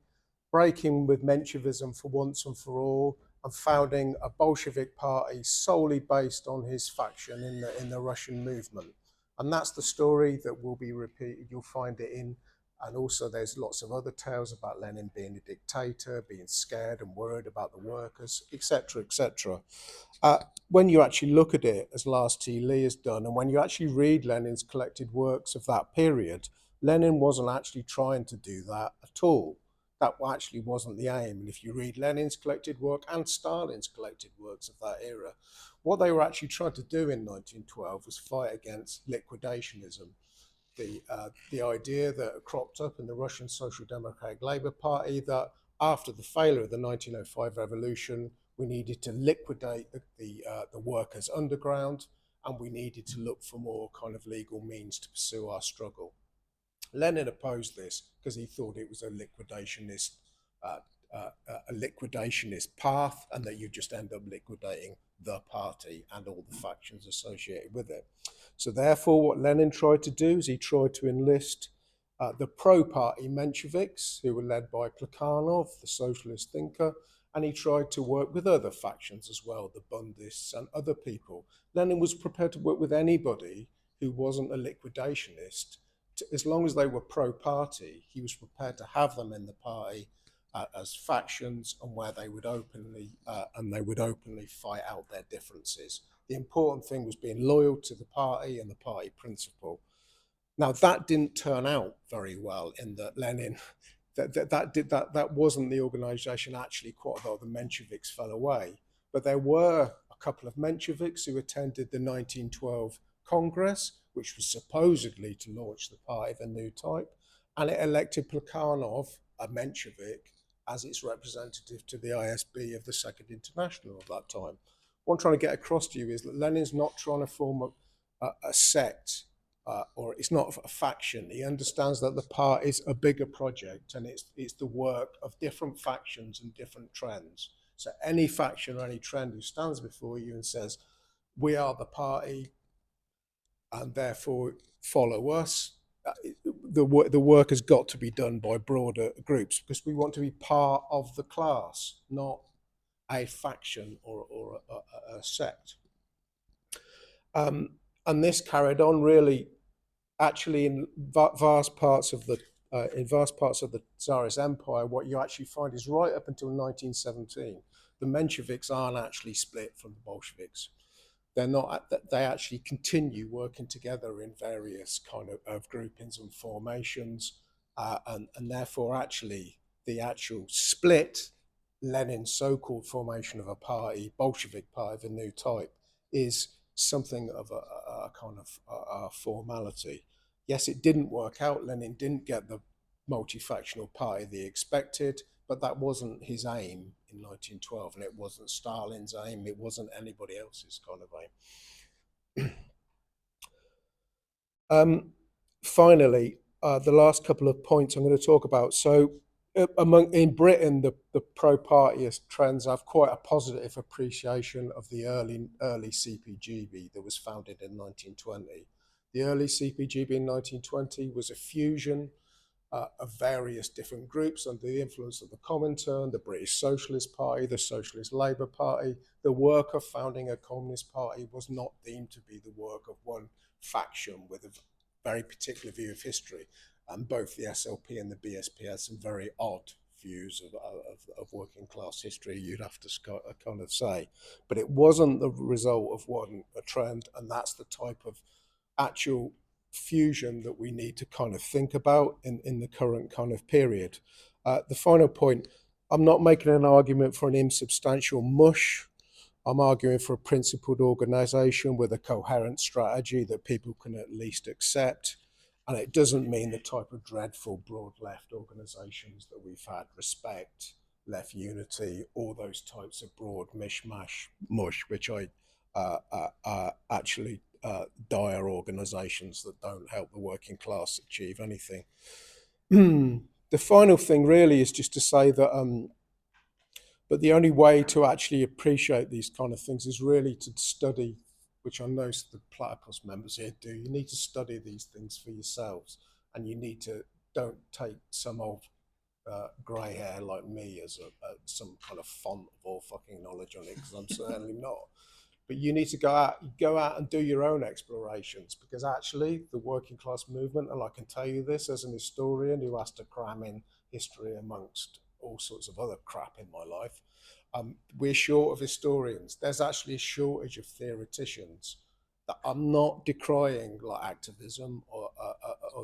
breaking with Menshevism for once and for all, and founding a Bolshevik party solely based on his faction in the Russian movement. And that's the story that will be repeated. You'll find it in, and also there's lots of other tales about Lenin being a dictator, being scared and worried about the workers, etc., etc. When you actually look at it, as Lars T. Lee has done, and when you actually read Lenin's collected works of that period, Lenin wasn't actually trying to do that at all. That actually wasn't the aim. And if you read Lenin's collected work and Stalin's collected works of that era, what they were actually trying to do in 1912 was fight against liquidationism. The idea that cropped up in the Russian Social Democratic Labour Party that after the failure of the 1905 revolution, we needed to liquidate the workers' underground, and we needed to look for more kind of legal means to pursue our struggle. Lenin opposed this because he thought it was a liquidationist path, and that you just end up liquidating the party and all the factions associated with it. So therefore, what Lenin tried to do is he tried to enlist the pro-party Mensheviks, who were led by Plekhanov, the socialist thinker, and he tried to work with other factions as well, the Bundists and other people. Lenin was prepared to work with anybody who wasn't a liquidationist. As long as they were pro-party, he was prepared to have them in the party as factions, and where they would openly fight out their differences. The important thing was being loyal to the party and the party principle. Now that didn't turn out very well in that Lenin, that wasn't the organisation actually. Quite a lot of the Mensheviks fell away, but there were a couple of Mensheviks who attended the 1912 Congress, which was supposedly to launch the party of a new type, and it elected Plekhanov, a Menshevik, as its representative to the ISB of the Second International of that time. What I'm trying to get across to you is that Lenin's not trying to form a sect, or it's not a faction. He understands that the party is a bigger project, and it's the work of different factions and different trends. So any faction or any trend who stands before you and says, we are the party, and therefore follow us, the work has got to be done by broader groups, because we want to be part of the class, not a faction or a sect. And this carried on really, actually, in vast parts of the Tsarist Empire. What you actually find is right up until 1917, the Mensheviks aren't actually split from the Bolsheviks. They're not. They actually continue working together in various kind of groupings and formations, and therefore actually the actual split, Lenin's so-called formation of a party, Bolshevik party of a new type, is something of a kind of a formality. Yes, it didn't work out. Lenin didn't get the multi-factional party they expected, but that wasn't his aim in 1912, and it wasn't Stalin's aim. It wasn't anybody else's kind of aim. Finally, the last couple of points I'm going to talk about. So, in Britain, the pro-partyist trends have quite a positive appreciation of the early CPGB that was founded in 1920. The early CPGB in 1920 was a fusion of various different groups under the influence of the Comintern, the British Socialist Party, the Socialist Labour Party. The work of founding a communist party was not deemed to be the work of one faction with a very particular view of history. And both the SLP and the BSP had some very odd views of working class history, you'd have to kind of say. But it wasn't the result of a trend, and that's the type of actual fusion that we need to kind of think about in the current kind of period. The final point, I'm not making an argument for an insubstantial mush. I'm arguing for a principled organisation with a coherent strategy that people can at least accept. And it doesn't mean the type of dreadful broad left organisations that we've had, Respect, Left Unity, all those types of broad mishmash mush, which are actually dire organisations that don't help the working class achieve anything. The final thing really is just to say that but the only way to actually appreciate these kind of things is really to study, which I know the Platypus members here do. You need to study these things for yourselves, and you need to, don't take some old grey hair like me as some kind of font of all fucking knowledge on it, because I'm certainly not. But you need to go out and do your own explorations, because actually the working class movement, and I can tell you this as an historian who has to cram in history amongst all sorts of other crap in my life, we're short of historians. There's actually a shortage of theoreticians. That I'm not decrying like activism or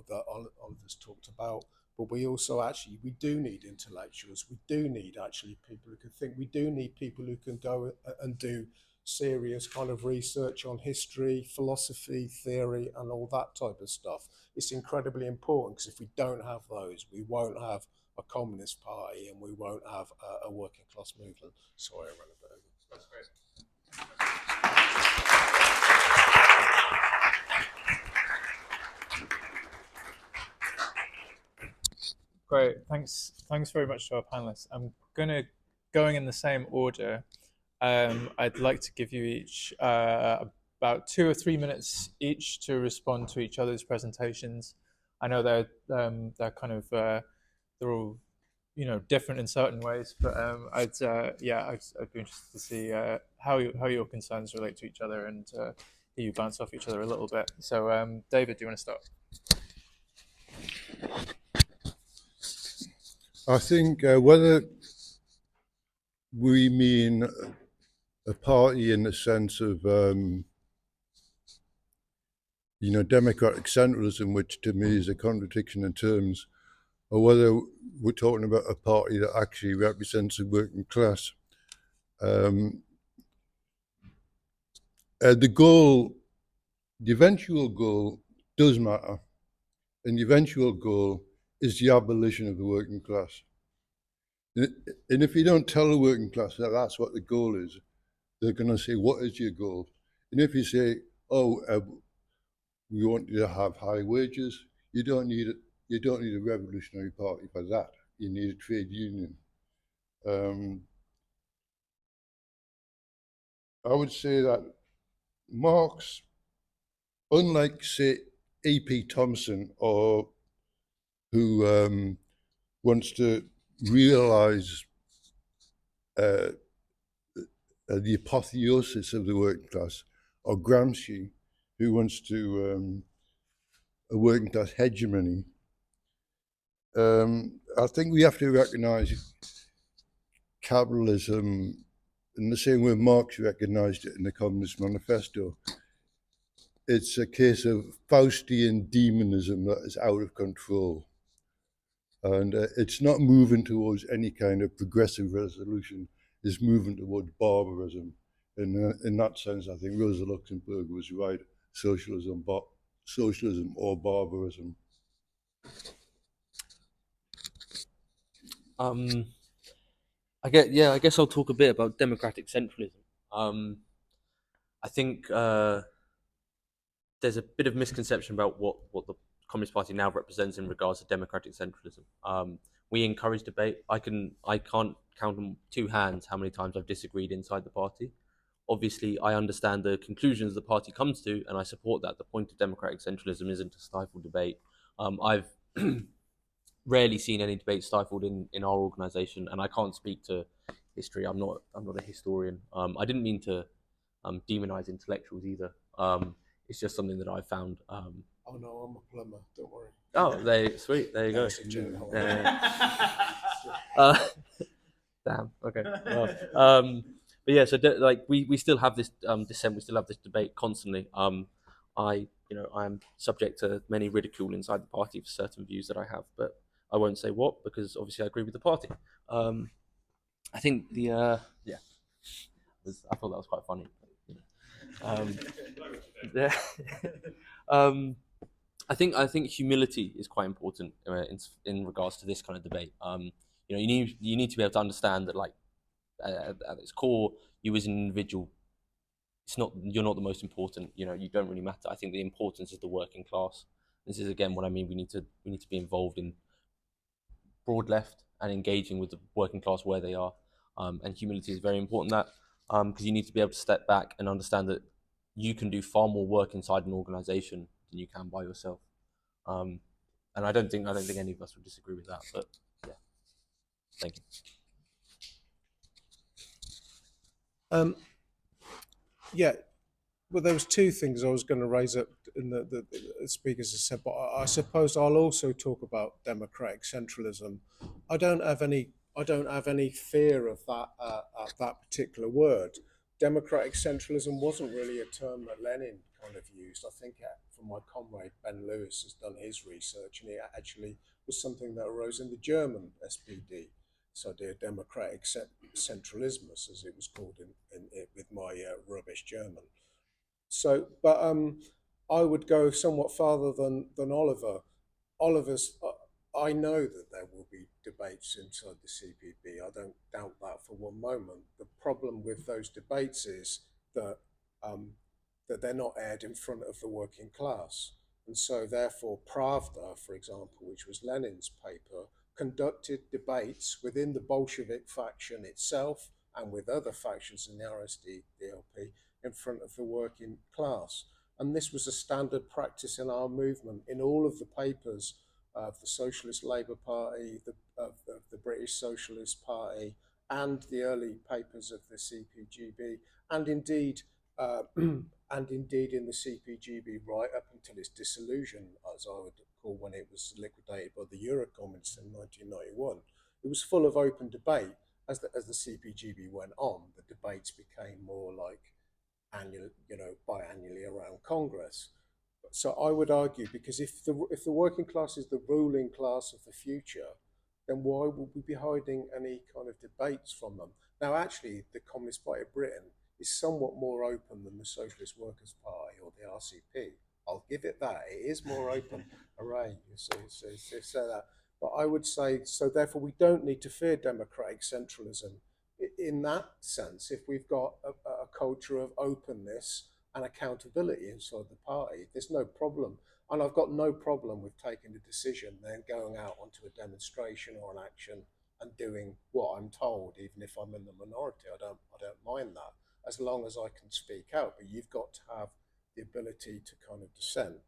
that Oliver's talked about, but we also actually, we do need intellectuals. We do need actually people who can think. We do need people who can go and do serious kind of research on history, philosophy, theory, and all that type of stuff. It's incredibly important, because if we don't have those, we won't have a communist party, and we won't have a working class movement. Sorry, I ran a bit over. That's great. Great, thanks very much to our panelists. I'm going in the same order. I'd like to give you each about 2 or 3 minutes each to respond to each other's presentations. I know they're kind of they're all, you know, different in certain ways, but I'd be interested to see how your concerns relate to each other, and hear you bounce off each other a little bit. So David, do you want to start? I think whether we mean a party in the sense of, democratic centralism, which to me is a contradiction in terms, or whether we're talking about a party that actually represents the working class. The eventual goal does matter, and the eventual goal is the abolition of the working class. And if you don't tell the working class that that's what the goal is, they're going to say, what is your goal? And if you say, we want you to have high wages. You don't need a revolutionary party for that. You need a trade union. I would say that Marx, unlike, say, E.P. Thompson, or who wants to realize the apotheosis of the working class, or Gramsci, who wants to a working class hegemony, I think we have to recognize capitalism in the same way Marx recognized it in the Communist Manifesto. It's a case of Faustian demonism that is out of control. And it's not moving towards any kind of progressive resolution, it's moving towards barbarism. In that sense, I think Rosa Luxemburg was right, socialism or barbarism. I guess I'll talk a bit about democratic centralism. I think there's a bit of misconception about what the Communist Party now represents in regards to democratic centralism. We encourage debate. I can't count on two hands how many times I've disagreed inside the party. Obviously, I understand the conclusions the party comes to, and I support that. The point of democratic centralism isn't to stifle debate. I've rarely seen any debate stifled in our organisation, and I can't speak to history. I'm not a historian. I didn't mean to demonise intellectuals either. It's just something that I found. Oh no, I'm a plumber. Don't worry. Oh, sweet. There you go. That's a joke. Damn. Okay. But yeah, so we still have this dissent. We still have this debate constantly. I'm subject to many ridicule inside the party for certain views that I have, but I won't say what because obviously I agree with the party. I think I thought that was quite funny. Yeah. I think humility is quite important in regards to this kind of debate. You need to be able to understand that, like, at its core, you as an individual, you're not the most important. You don't really matter. I think the importance is the working class. This is again what I mean. We need to be involved in broad left and engaging with the working class where they are. And humility is very important. That because you need to be able to step back and understand that you can do far more work inside an organisation than you can by yourself. And I don't think any of us would disagree with that. But yeah, thank you. Yeah, well, there was two things I was going to raise up in the speakers have said, but I suppose I'll also talk about democratic centralism. I don't have any fear of that particular word. Democratic centralism wasn't really a term that Lenin kind of used. I think from my comrade Ben Lewis has done his research, and it actually was something that arose in the German SPD. So the democratic centralismus, as it was called with my rubbish German. So, but I would go somewhat farther than Oliver. I know that there will be debates inside the CPB. I don't doubt that for one moment. The problem with those debates is that that they're not aired in front of the working class. And so therefore Pravda, for example, which was Lenin's paper, conducted debates within the Bolshevik faction itself and with other factions in the RSD-DLP in front of the working class. And this was a standard practice in our movement. In all of the papers of the Socialist Labour Party, of the British Socialist Party, and the early papers of the CPGB, and indeed in the CPGB right up until its dissolution, as I would call when it was liquidated by the Eurocommunists in 1991. It was full of open debate. As the CPGB went on, the debates became more like biannually around Congress. So I would argue, because if the working class is the ruling class of the future, then why would we be hiding any kind of debates from them? Now, actually, the Communist Party of Britain is somewhat more open than the Socialist Workers' Party or the RCP. I'll give it that. It is more open. Hooray. So say that. But I would say, so therefore we don't need to fear democratic centralism in that sense if we've got a culture of openness and accountability inside the party. There's no problem. And I've got no problem with taking a decision, then going out onto a demonstration or an action and doing what I'm told, even if I'm in the minority. I don't mind that, as long as I can speak out. But you've got to have the ability to kind of dissent.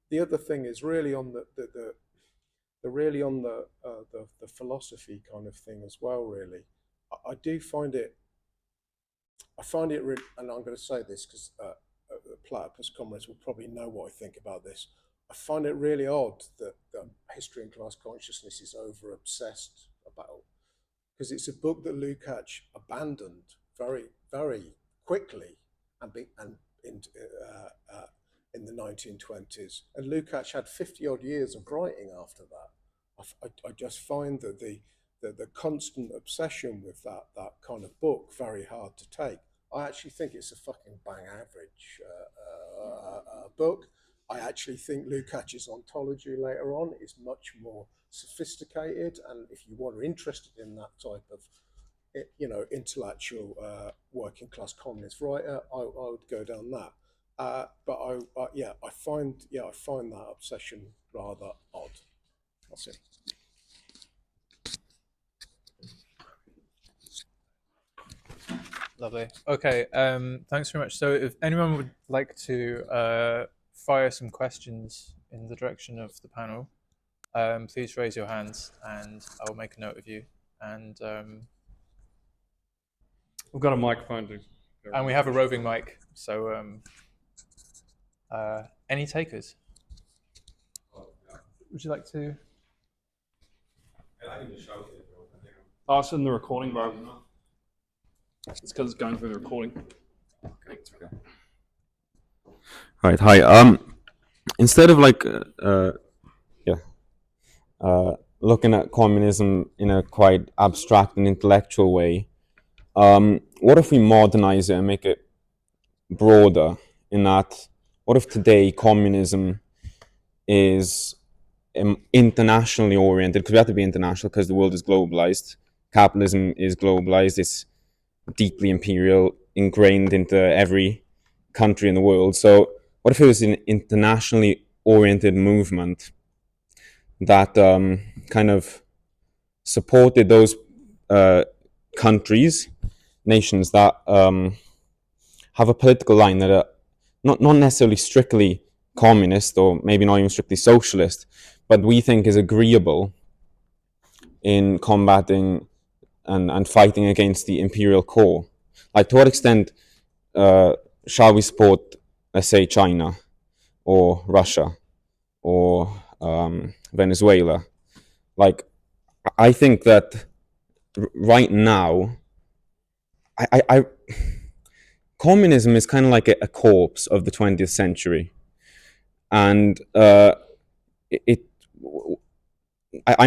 The other thing is really on the philosophy kind of thing as well. Really, I do find it. I find it really, and I'm going to say this because platypus comrades will probably know what I think about this. I find it really odd that history and class consciousness is over obsessed about, because it's a book that Lukács abandoned very, very quickly in the 1920s, and Lukács had 50 odd years of writing after that. I just find that the constant obsession with that kind of book very hard to take. I actually think it's a fucking bang average book. I actually think Lukács' ontology later on is much more sophisticated, and if you are interested in that type of, intellectual working class communist writer, I would go down that. But I find that obsession rather odd. That's it. Lovely. Okay, thanks very much. So if anyone would like to fire some questions in the direction of the panel, please raise your hands and I will make a note of you. And we've got a microphone to go and we have a roving mic. So any takers? Would you like to? I can just shout it. Oh, it's in the recording, bro. It's because it's going through the recording. Okay. Right. Hi. Instead of looking at communism in a quite abstract and intellectual way, what if we modernize it and make it broader? In that, what if today communism is internationally oriented? Because we have to be international because the world is globalized. Capitalism is globalized. It's deeply imperial, ingrained into every country in the world. So what if it was an internationally oriented movement that kind of supported those countries, nations that have a political line that are not necessarily strictly communist or maybe not even strictly socialist, but we think is agreeable in combating and fighting against the imperial core? Like, to what extent shall we support, let's say, China or Russia or Venezuela? Like, I think that right now, communism is kind of like a corpse of the 20th century, and I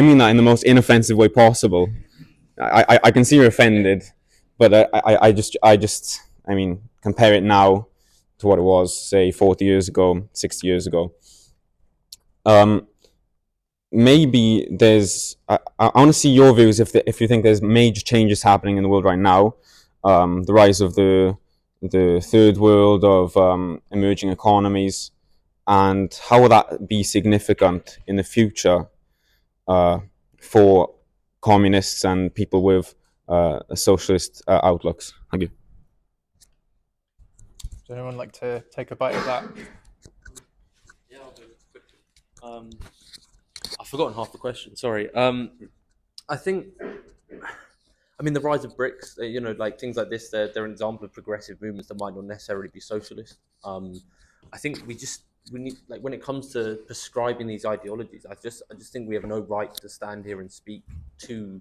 mean that in the most inoffensive way possible. I can see you're offended, but I mean, compare it now to what it was, say, 40 years ago, 60 years ago. Maybe there's, I want to see your views if you think there's major changes happening in the world right now, the rise of the third world, of emerging economies, and how will that be significant in the future for communists and people with socialist outlooks? Thank you. Does anyone like to take a bite of that? Yeah, I'll do it quickly. I've forgotten half the question. Sorry. I think, the rise of BRICS, like things like this, they're an example of progressive movements that might not necessarily be socialist. I think we need, like, when it comes to prescribing these ideologies, I just think we have no right to stand here and speak to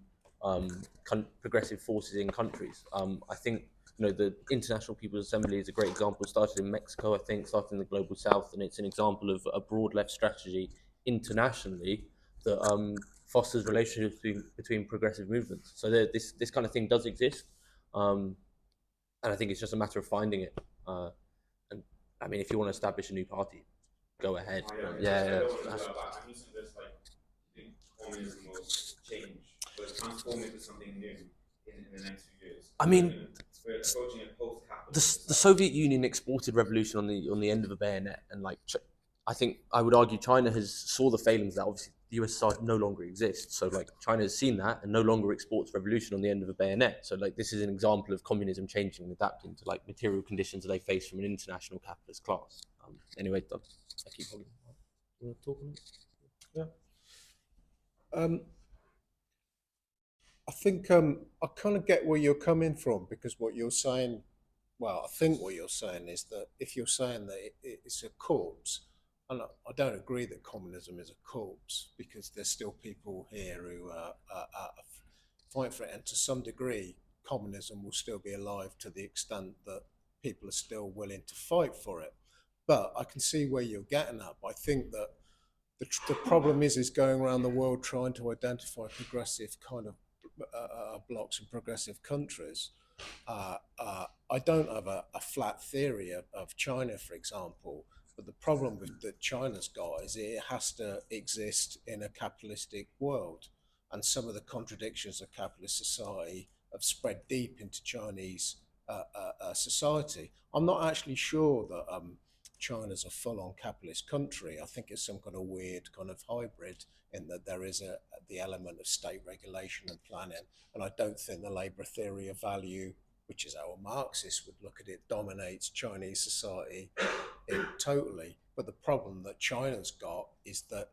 progressive forces in countries. I think the International People's Assembly is a great example. It started in Mexico, I think, started in the Global South, and it's an example of a broad left strategy internationally that fosters relationships between progressive movements. So this kind of thing does exist, and I think it's just a matter of finding it. And I mean, if you want to establish a new party, go ahead. I'm just like, think communism will change, but transform into something new in the next few years. I mean, we're approaching a post-capitalist the Soviet Union exported revolution on the end of a bayonet, and like I think I would argue China has saw the failings that obviously the USSR no longer exists. So like China has seen that and no longer exports revolution on the end of a bayonet. So like this is an example of communism changing and adapting to like material conditions that they face from an international capitalist class. Anyway, I keep holding. You want to talk on it? Yeah. I think I kind of get where you're coming from, because what you're saying, well, I think what you're saying is that if you're saying that it's a corpse, and I don't agree that communism is a corpse, because there's still people here who fight for it, and to some degree, communism will still be alive to the extent that people are still willing to fight for it. But I can see where you're getting at. But I think that the problem is going around the world trying to identify progressive kind of blocks and progressive countries. I don't have a flat theory of China, for example, but the problem that China's got is it has to exist in a capitalistic world, and some of the contradictions of capitalist society have spread deep into Chinese society. I'm not actually sure that China's a full-on capitalist country. I think it's some kind of weird kind of hybrid, in that there is the element of state regulation and planning, and I don't think the labour theory of value, which is how a Marxist would look at it, dominates Chinese society totally. But the problem that China's got is that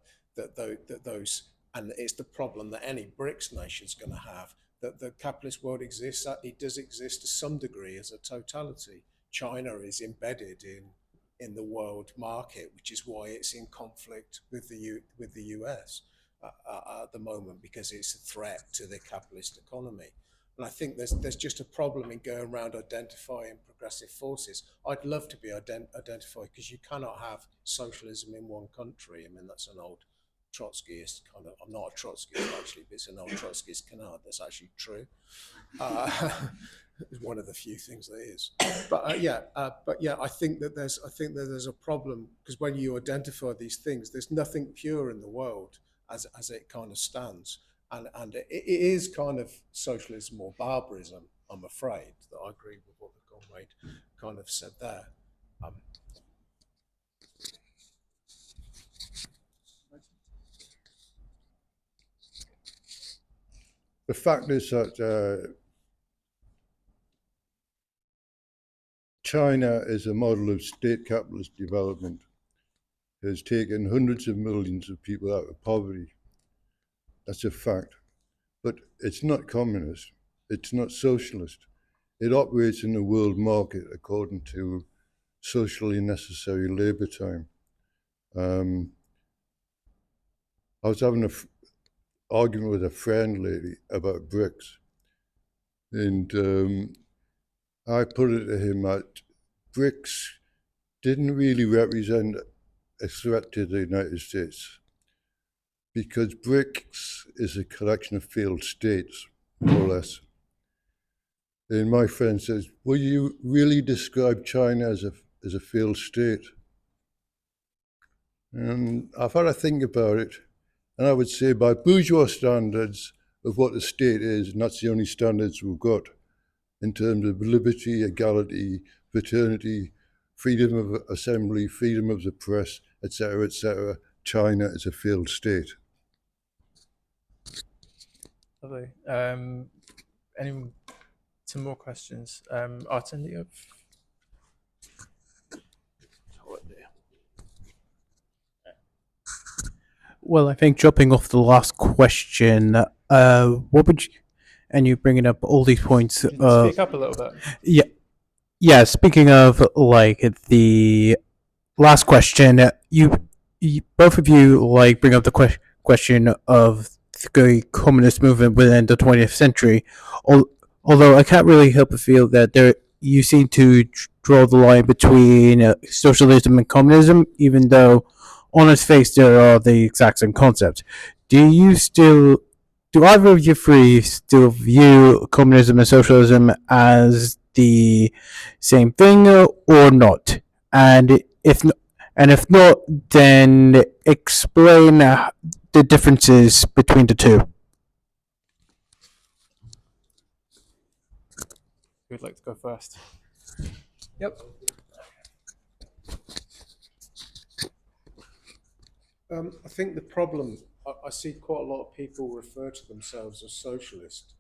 those, and it's the problem that any BRICS nation's going to have, that the capitalist world exists. It does exist to some degree as a totality. China is embedded in the world market, which is why it's in conflict with the US at the moment, because it's a threat to the capitalist economy. And I think there's just a problem in going around identifying progressive forces. I'd love to be identified, because you cannot have socialism in one country. I mean, that's an old Trotskyist kind of, I'm not a Trotskyist actually, but it's an old Trotskyist canard that's actually true. It's one of the few things that is. But yeah, I think that there's a problem, because when you identify these things, there's nothing pure in the world as it kind of stands, and it is kind of socialism or barbarism. I'm afraid that I agree with what the comrade kind of said there. The fact is that China, as a model of state capitalist development, has taken hundreds of millions of people out of poverty. That's a fact. But it's not communist. It's not socialist. It operates in a world market according to socially necessary labor time. I was having an argument with a friend lately about BRICS, and I put it to him that BRICS didn't really represent a threat to the United States, because BRICS is a collection of failed states, more or less. And my friend says, will you really describe China as a failed state? And I've had to think about it, and I would say by bourgeois standards of what the state is, and that's the only standards we've got, in terms of liberty, equality, fraternity, freedom of assembly, freedom of the press, etc., China is a failed state. Lovely. Any some more questions? Artin, do you have? Well, I think jumping off the last question, what would you, and you bringing up all these points. Speak up a little bit. Yeah. Speaking of like the last question, you both of you like bring up the question of the communist movement within the 20th century. Although I can't really help but feel that you seem to draw the line between socialism and communism, even though on its face they are the exact same concept. Do either of you three still view communism and socialism as the same thing or not? And if not, then explain the differences between the two. Who'd like to go first? Yep. I think the problem, I see quite a lot of people refer to themselves as socialist,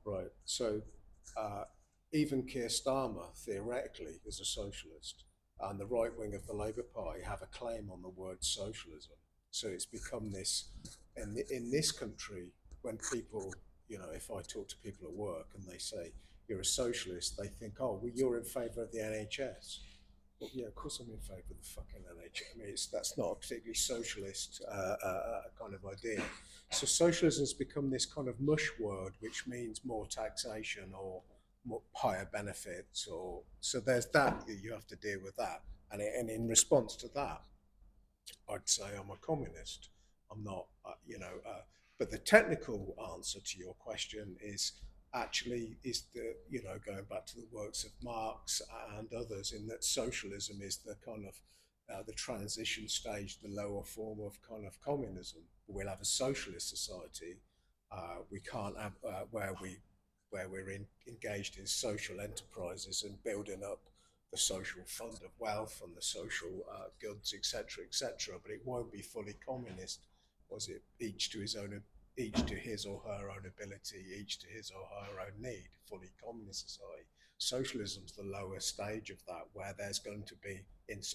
right? So even Keir Starmer, theoretically, is a socialist, and the right wing of the Labour Party have a claim on the word socialism. So it's become this, in this country, when people, you know, if I talk to people at work and they say, you're a socialist, they think, oh, well, you're in favour of the NHS. Well, yeah, of course I'm in favour of the fucking NHS. I mean, that's not a particularly socialist kind of idea. So socialism has become this kind of mush word, which means more taxation or more higher benefits. Or so there's that you have to deal with that. And in response to that, I'd say I'm a communist. I'm not, but the technical answer to your question is actually going back to the works of Marx and others, in that socialism is the kind of the transition stage, the lower form of kind of communism. We'll have a socialist society. We can't have where we're engaged in social enterprises and building up the social fund of wealth and the social goods, etc., etc. But it won't be fully communist. Was it each to his or her own ability, each to his or her own need, fully communist society. Socialism's the lower stage of that, where there's going to be,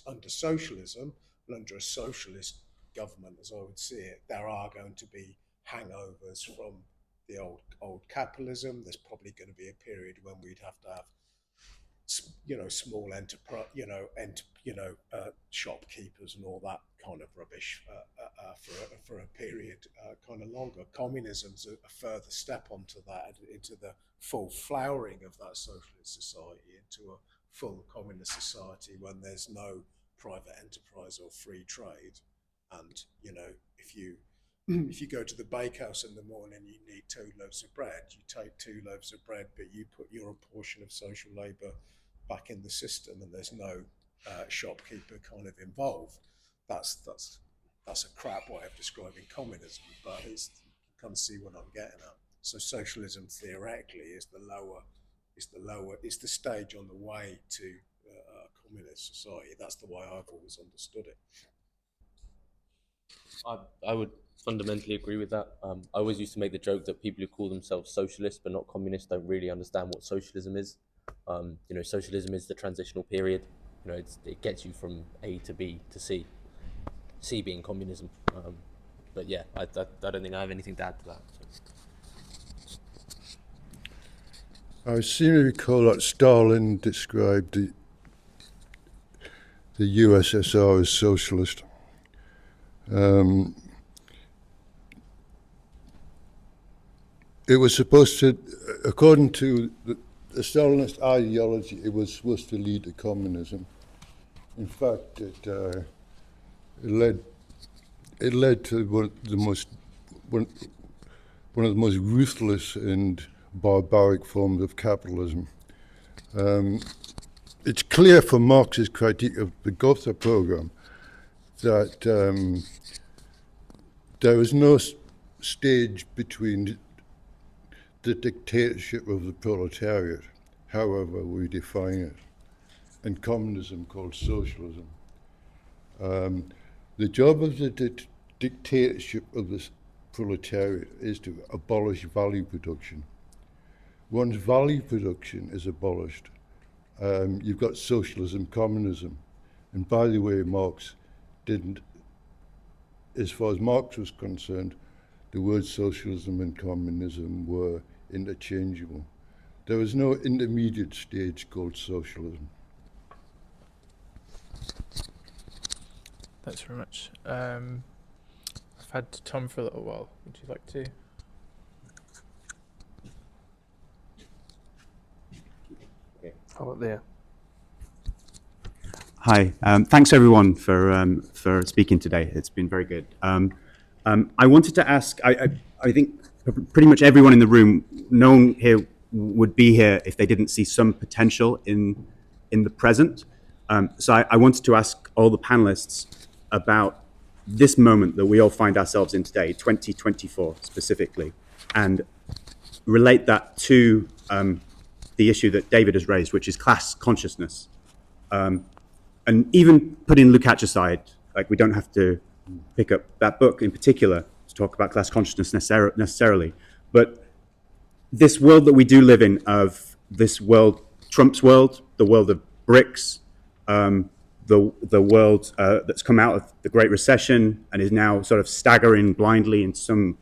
under socialism, and under a socialist government, as I would see it, there are going to be hangovers from the old capitalism. There's probably going to be a period when we'd have to have, small enterprise, shopkeepers and all that kind of rubbish for a period kind of longer. Communism's a further step onto that, into the full flowering of that socialist society, into a full communist society when there's no private enterprise or free trade. And if you go to the bakehouse in the morning, you need 2 loaves of bread. You take 2 loaves of bread, but you put your portion of social labour back in the system, and there's no shopkeeper kind of involved. That's a crap way of describing communism, but you can see what I'm getting at. So socialism theoretically is the stage on the way to a communist society. That's the way I've always understood it. I would fundamentally agree with that. I always used to make the joke that people who call themselves socialists but not communists don't really understand what socialism is. Socialism is the transitional period. It gets you from A to B to C. C being communism. But yeah, I don't think I have anything to add to that. So. I seem to recall that Stalin described the USSR as socialist. It was supposed to, according to the Stalinist ideology, it was supposed to lead to communism. In fact, it led to one of the most ruthless and barbaric forms of capitalism. It's clear from Marx's critique of the Gotha program that there is no stage between the dictatorship of the proletariat, however we define it, and communism called socialism. The job of the dictatorship of the proletariat is to abolish value production. Once value production is abolished, you've got socialism, communism. And by the way, Marx didn't, as far as Marx was concerned, the words socialism and communism were interchangeable. There was no intermediate stage called socialism. Thanks very much. I've had Tom for a little while. Would you like to? How about there? Hi, thanks everyone for speaking today. It's been very good. I wanted to ask, I think pretty much everyone in the room, no one here would be here if they didn't see some potential in the present. So I wanted to ask all the panelists about this moment that we all find ourselves in today, 2024 specifically, and relate that to the issue that David has raised, which is class consciousness. And even putting Lukács aside, like we don't have to pick up that book in particular to talk about class consciousness necessarily, but this world that we do live in, of this world, Trump's world, the world of BRICS, the world that's come out of the Great Recession and is now sort of staggering blindly in some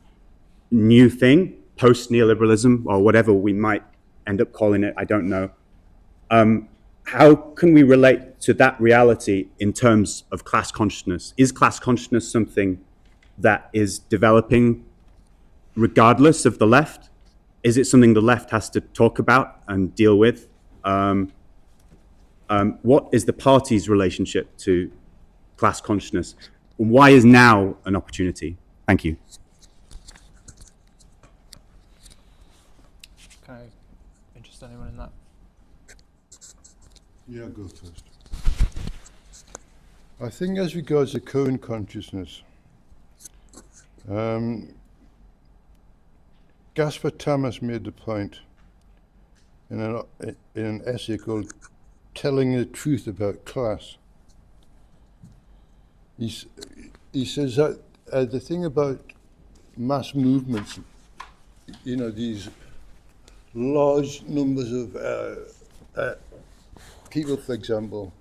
new thing, post-neoliberalism or whatever we might end up calling it, I don't know. How can we relate to that reality in terms of class consciousness? Is class consciousness something that is developing regardless of the left? Is it something the left has to talk about and deal with? What is the party's relationship to class consciousness? Why is now an opportunity? Thank you. Can I interest anyone in that? Yeah, go first. I think as regards the current consciousness, Gaspar Thomas made the point in an essay called Telling the Truth About Class. He says that the thing about mass movements, you know, these large numbers of people, for example,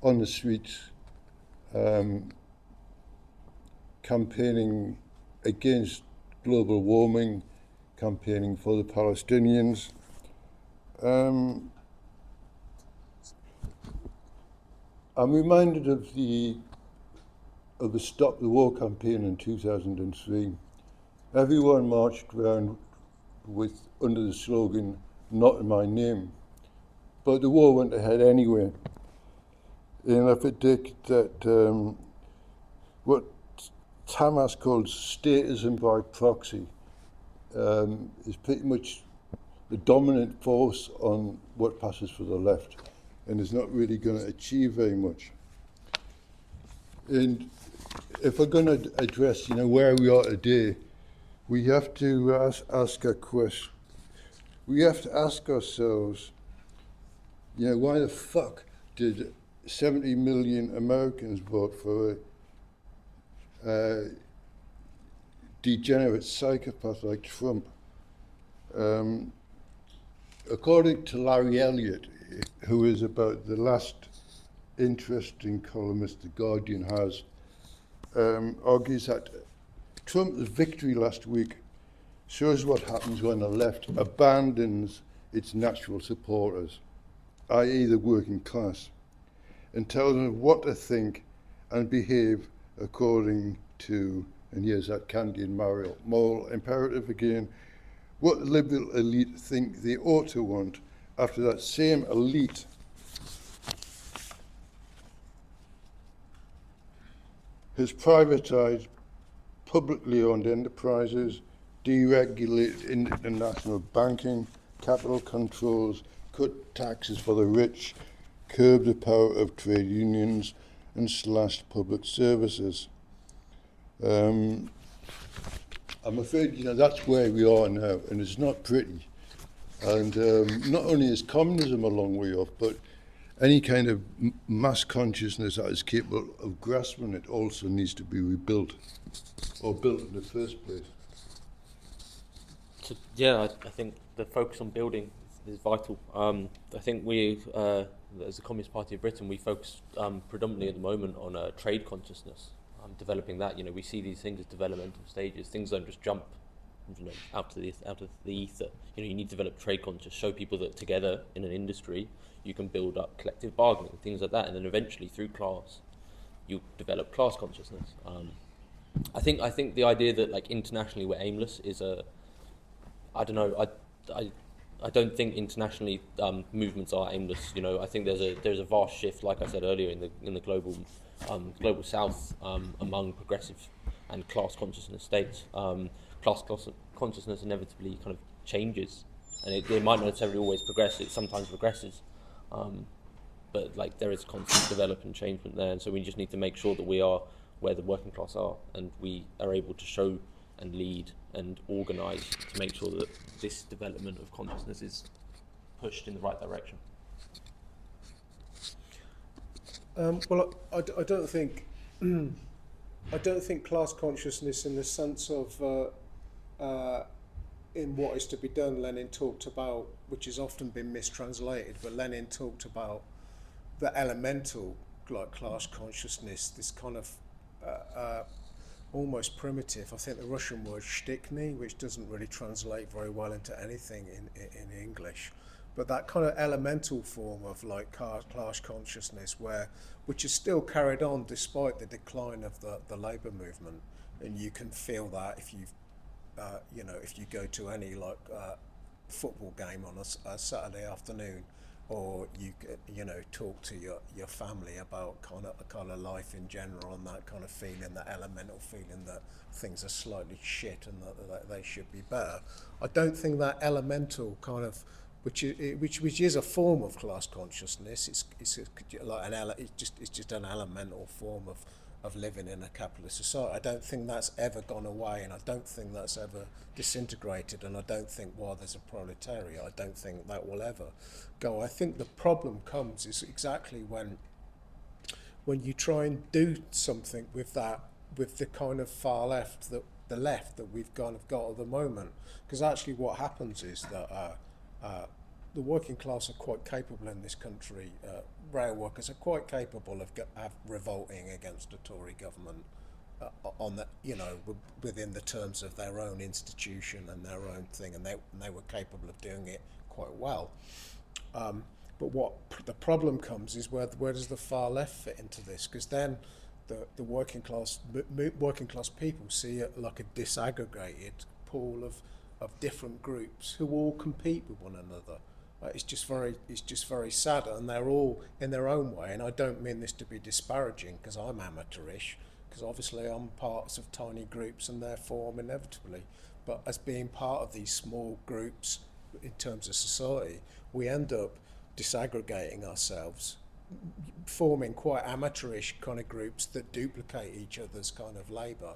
on the streets, campaigning against global warming, campaigning for the Palestinians. I'm reminded of the Stop the War campaign in 2003. Everyone marched around under the slogan, "Not in my name." But the war went ahead anyway. And I predict that what Tamas called statism by proxy is pretty much the dominant force on what passes for the left, and is not really going to achieve very much. And if we're going to address, you know, where we are today, we have to ask a question. We have to ask ourselves, you know, why the fuck did 70 million Americans vote for a degenerate psychopath like Trump? According to Larry Elliott, who is about the last interesting columnist The Guardian has, argues that Trump's victory last week shows what happens when the left abandons its natural supporters, i.e. the working class, and tells them what to think and behave according to, and here's that Kantian moral imperative again, what the liberal elite think they ought to want, after that same elite has privatized publicly owned enterprises, deregulated international banking, capital controls, cut taxes for the rich, curbed the power of trade unions, and slashed public services. I'm afraid, you know, that's where we are now, and it's not pretty. And not only is communism a long way off, but any kind of mass consciousness that is capable of grasping it also needs to be rebuilt, or built in the first place. So, yeah, I think the focus on building is vital. I think we, as the Communist Party of Britain, we focus predominantly at the moment on trade consciousness, developing that. You know, we see these things as developmental stages. Things don't just jump, you know, out of the ether. You know, you need to develop trade consciousness, show people that together in an industry you can build up collective bargaining, things like that, and then eventually through class, you develop class consciousness. I think the idea that like internationally we're aimless is I don't know. I don't think internationally movements are aimless. You know, I think there's a vast shift, like I said earlier, in the global south among progressive and class consciousness states. Class consciousness inevitably kind of changes, and it might not necessarily always progress. It sometimes regresses, but like there is constant development and changement there, and so we just need to make sure that we are where the working class are, and we are able to show and lead and organise to make sure that this development of consciousness is pushed in the right direction. Well, I don't think I don't think class consciousness in the sense of in What Is to Be Done, Lenin talked about, which has often been mistranslated, but Lenin talked about the elemental like class consciousness, this kind of almost primitive. I think the Russian word shtickny, which doesn't really translate very well into anything in English, but that kind of elemental form of like class consciousness, which is still carried on despite the decline of the labour movement, and you can feel that if you if you go to any like football game on a Saturday afternoon, or you talk to your family about kind of life in general, and that kind of feeling, that elemental feeling that things are slightly shit and that they should be better. I don't think that elemental kind of which is a form of class consciousness. It's just an elemental form of living in a capitalist society. I don't think that's ever gone away, and I don't think that's ever disintegrated, and I don't think while there's a proletariat, I don't think that will ever go. I think the problem comes is exactly when you try and do something with the kind of far left, the left that we've kind of got at the moment. Because actually what happens is that the working class are quite capable in this country. Rail workers are quite capable of revolting against a Tory government on the, within the terms of their own institution and their own thing, and they were capable of doing it quite well. But what the problem comes is where does the far left fit into this? Because then the working class people see it like a disaggregated pool of different groups who all compete with one another. It's just very sad, and they're all in their own way. And I don't mean this to be disparaging, because I'm amateurish, because obviously I'm part of tiny groups, and therefore I'm inevitably. But as being part of these small groups in terms of society, we end up disaggregating ourselves, forming quite amateurish kind of groups that duplicate each other's kind of labour,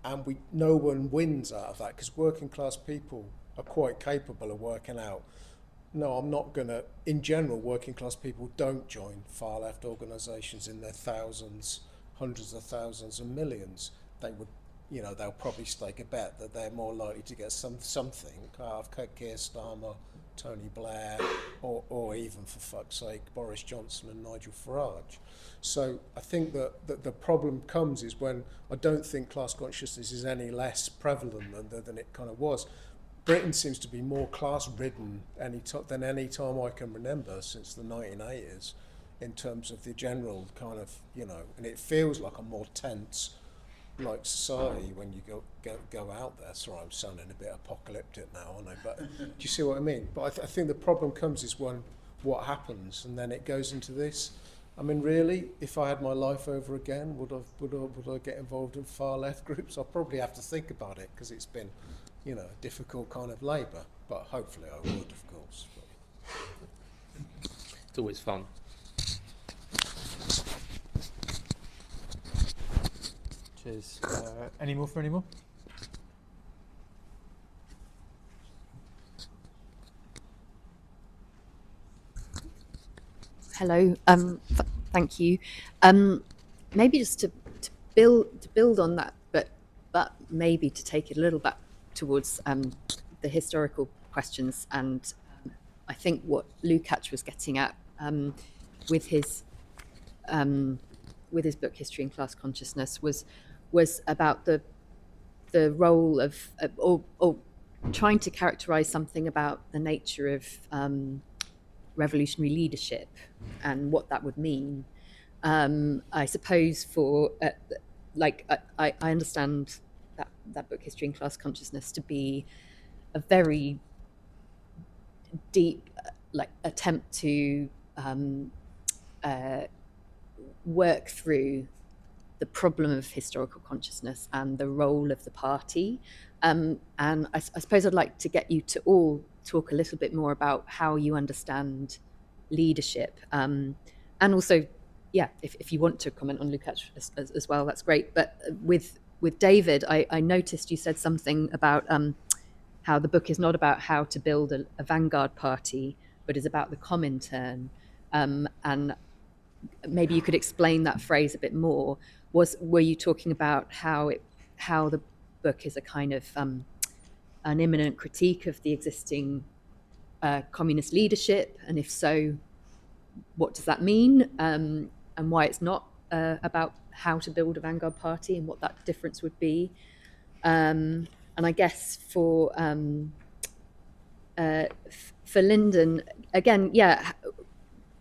and no one wins out of that, because working class people are quite capable of working out, no, I'm not going to, in general, working class people don't join far left organisations in their thousands, hundreds of thousands and millions. They would, they'll probably stake a bet that they're more likely to get something out of Keir Starmer, Tony Blair, or even, for fuck's sake, Boris Johnson and Nigel Farage. So I think that the problem comes is when I don't think class consciousness is any less prevalent than it kind of was. Britain seems to be more class-ridden than any time I can remember since the 1980s, in terms of the general kind of, and it feels like a more tense, like society when you go out there. Sorry, I'm sounding a bit apocalyptic now, aren't I? But do you see what I mean? But I think the problem comes is when what happens, and then it goes into this. I mean, really, if I had my life over again, would I get involved in far left groups? I'll probably have to think about it, because it's been, a difficult kind of labour. But hopefully I would, of course. It's always fun. Cheers. Any more? Hello. Thank you. Maybe just to build on that, but maybe to take it a little back towards the historical questions, and I think what Lukács was getting at with his book History and Class Consciousness was about the role of or trying to characterize something about the nature of revolutionary leadership and what that would mean. I suppose for I understand that book History and Class Consciousness to be a very deep attempt to work through the problem of historical consciousness and the role of the party. And I suppose I'd like to get you to all talk a little bit more about how you understand leadership. And also, if you want to comment on Lukács as well, that's great. But with David, I noticed you said something about how the book is not about how to build a vanguard party, but is about the Comintern. And maybe you could explain that phrase a bit more. Were you talking about how the book is a kind of an imminent critique of the existing communist leadership, and if so, what does that mean, and why it's not about how to build a vanguard party and what that difference would be? And I guess for Lyndon, again, yeah,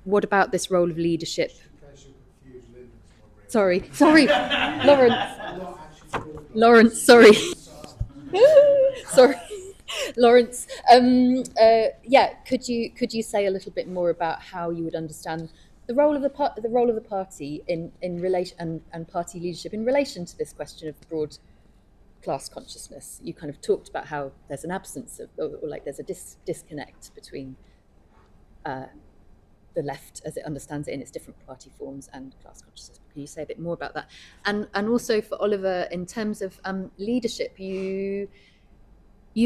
what about this role of leadership? Sorry, Lawrence, sorry. Sorry, Lawrence. Yeah, could you say a little bit more about how you would understand the role of the party in relation and party leadership in relation to this question of broad class consciousness? You kind of talked about how there's an absence of, or like there's a disconnect between the left as it understands it in its different party forms and class consciousness. Can you say a bit more about that? And also for Oliver, in terms of leadership, you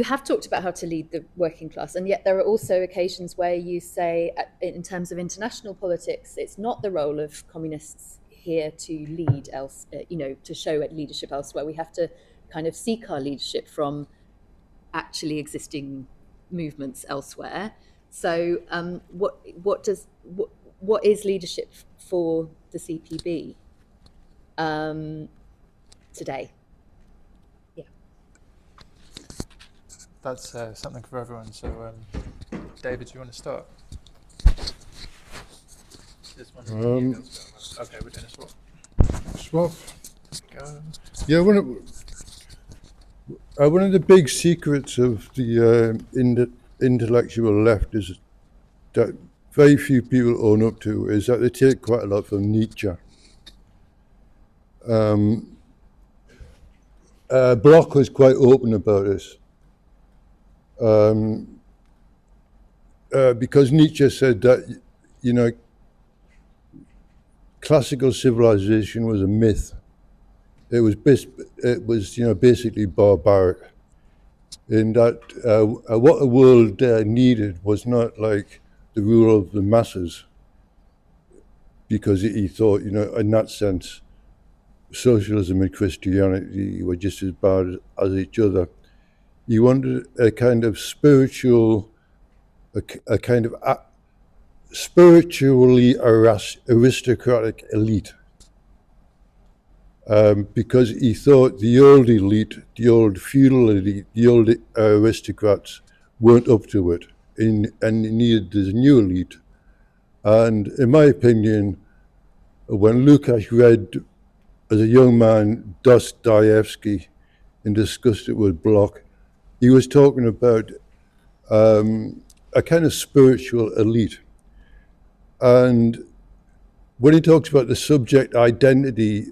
have talked about how to lead the working class, and yet there are also occasions where you say, in terms of international politics, it's not the role of communists here to lead to show leadership elsewhere. We have to kind of seek our leadership from actually existing movements elsewhere. So what is leadership for the CPB today? Yeah. That's something for everyone. So, David, do you want to start? This one. Okay, we're doing a swap. Swap. Go. Yeah, one of the big secrets of the intellectual left is that very few people own up to is that they take quite a lot from Nietzsche. Bloch was quite open about this. Because Nietzsche said that, classical civilization was a myth. It was basically barbaric, in that what the world needed was not like the rule of the masses, because he thought, in that sense, socialism and Christianity were just as bad as each other. He wanted a kind of spiritually aristocratic elite. Because he thought the old elite, the old feudal elite, the old aristocrats weren't up to it, and he needed this new elite. And in my opinion, when Lukács read, as a young man, Dostoevsky and discussed it with Bloch, he was talking about a kind of spiritual elite. And when he talks about the subject identity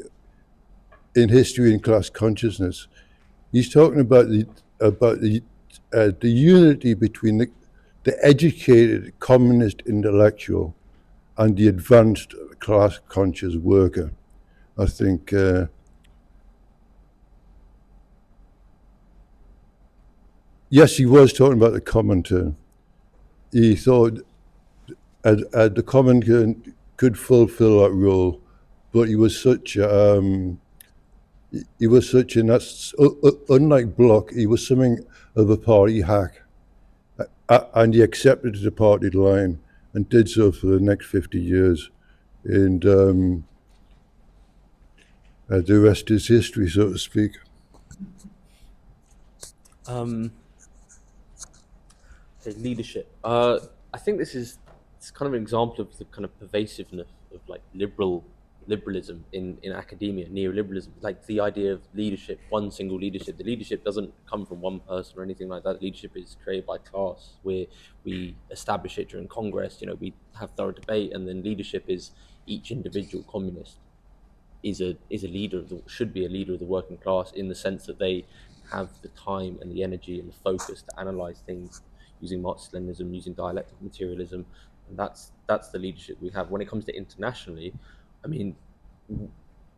in history and class consciousness, he's talking about the unity between the educated communist intellectual and the advanced class conscious worker. I think yes, he was talking about the Comintern. He thought the Comintern could fulfill that role, but he was such unlike Bloch, he was something of a party hack, and he accepted the party line and did so for the next 50 years. And the rest is history, so to speak. Leadership. I think it's kind of an example of the kind of pervasiveness of like liberalism in academia, neoliberalism. Like the idea of leadership, one single leadership. The leadership doesn't come from one person or anything like that. Leadership is created by class, where we establish it during Congress. We have thorough debate, and then leadership is each individual communist is a leader should be a leader of the working class, in the sense that they have the time and the energy and the focus to analyze things using Marxist-Leninism, using dialectic materialism, and that's the leadership we have. When it comes to internationally, I mean,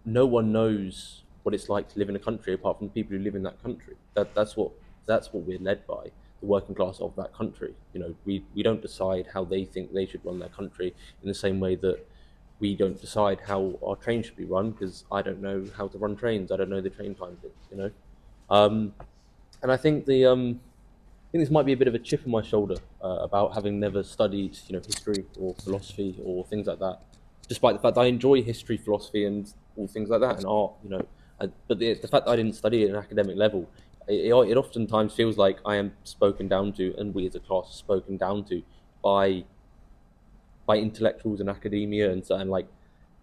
no one knows what it's like to live in a country apart from the people who live in that country. That's what we're led by, the working class of that country. We don't decide how they think they should run their country in the same way that we don't decide how our train should be run because I don't know how to run trains. I don't know the train times, you know. And I think this might be a bit of a chip on my shoulder about having never studied, you know, history or philosophy or things like that. Despite the fact that I enjoy history, philosophy, and all things like that, and art, you know, but the fact that I didn't study at an academic level, it oftentimes feels like I am spoken down to, and we as a class are spoken down to by intellectuals and academia, and so, and like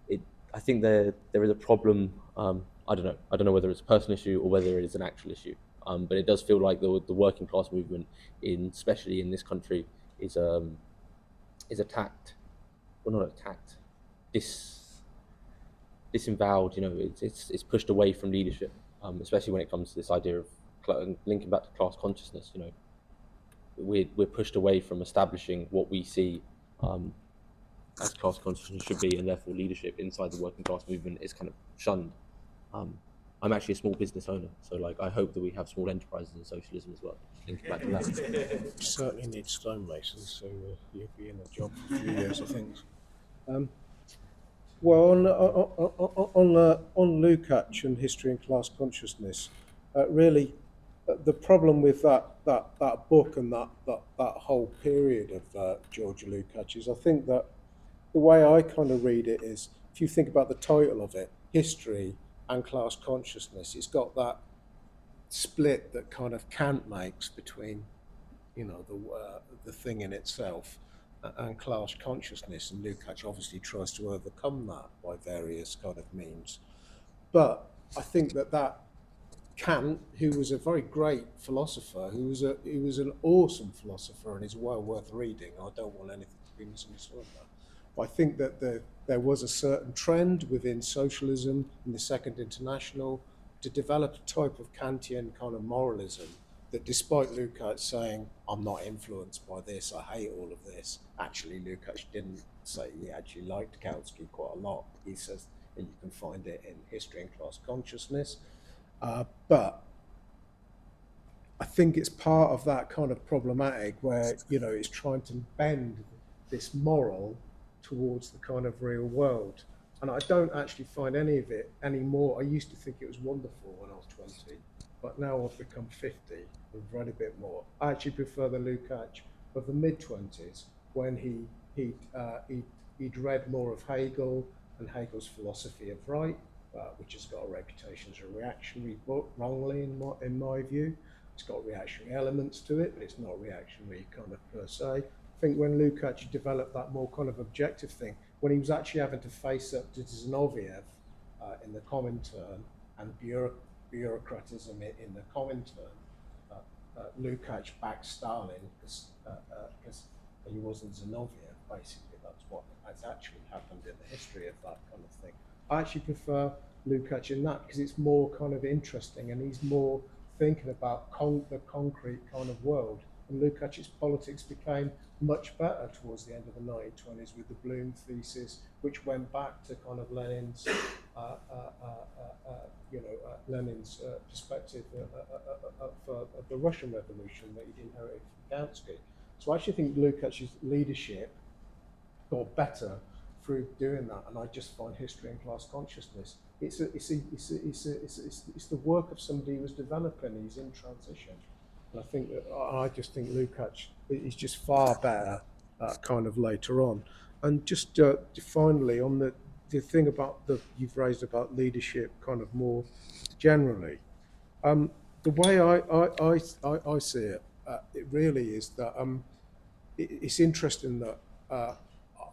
it. I think there is a problem. I don't know whether it's a personal issue or whether it is an actual issue. But it does feel like the working class movement, especially in this country, is attacked, well, not attacked, disavowed. You know, it's pushed away from leadership, especially when it comes to this idea of linking back to class consciousness. You know, we're pushed away from establishing what we see as class consciousness should be, and therefore leadership inside the working class movement is kind of shunned. I'm actually a small business owner, so like I hope that we have small enterprises in socialism as well. Linking back to that. You certainly need stonemasons, so you'll be in a job for a few years, I think. Well, on Lukács and history and class consciousness, really, the problem with that book and that whole period of George Lukács is, I think that the way I kind of read it is, if you think about the title of it, history and class consciousness, it's got that split that kind of Kant makes between, you know, the thing in itself and class consciousness, and Lukács obviously tries to overcome that by various kind of means. But I think that Kant, who was a very great philosopher, who was an awesome philosopher and is well worth reading. I don't want anything to be misunderstood. I think that there was a certain trend within socialism in the Second International to develop a type of Kantian kind of moralism that, despite Lukács saying, I'm not influenced by this, I hate all of this, actually Lukács didn't say he actually liked Kautsky quite a lot. He says, and you can find it in History and Class Consciousness. But I think it's part of that kind of problematic where, you know, it's trying to bend this moral towards the kind of real world. And I don't actually find any of it anymore. I used to think it was wonderful when I was 20, but now I've become 50, I've read a bit more. I actually prefer the Lukács of the mid-20s, when he'd read more of Hegel and Hegel's philosophy of right, which has got a reputation as a reactionary book, wrongly in my view. It's got reactionary elements to it, but it's not reactionary kind of per se. I think when Lukács developed that more kind of objective thing, when he was actually having to face up to Zinoviev in the Comintern and bureaucratism in the Comintern, Lukács backed Stalin because he wasn't Zinoviev, basically. That's what has actually happened in the history of that kind of thing. I actually prefer Lukács in that because it's more kind of interesting and he's more thinking about the concrete kind of world. And Lukács' politics became much better towards the end of the 1920s with the Bloom thesis, which went back to kind of Lenin's, Lenin's perspective of the Russian Revolution that he inherited from Kautsky. So I actually think Lukács' leadership got better through doing that, and I just find history and class consciousness. It's the work of somebody who was developing. He's in transition. And I just think Lukács is just far better kind of later on. And just finally on the thing about you've raised about leadership kind of more generally, the way I see it, it really is that it's interesting that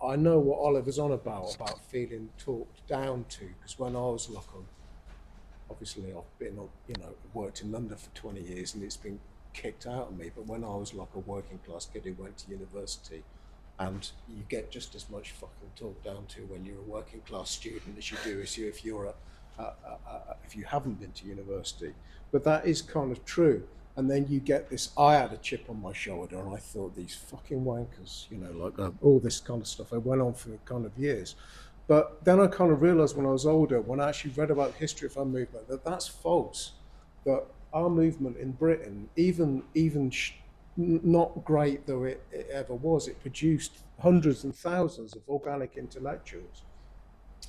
I know what Oliver's on about feeling talked down to, because when I was like, obviously I've been, worked in London for 20 years and it's been kicked out of me, but when I was like a working class kid who went to university, and you get just as much fucking talked down to when you're a working class student as you do if you haven't been to university. But that is kind of true. And then you get this, I had a chip on my shoulder and I thought, these fucking wankers, all this kind of stuff. I went on for kind of years. But then I kind of realized when I was older, when I actually read about the history of our movement, that that's false. That our movement in Britain, even not great though it ever was, it produced hundreds and thousands of organic intellectuals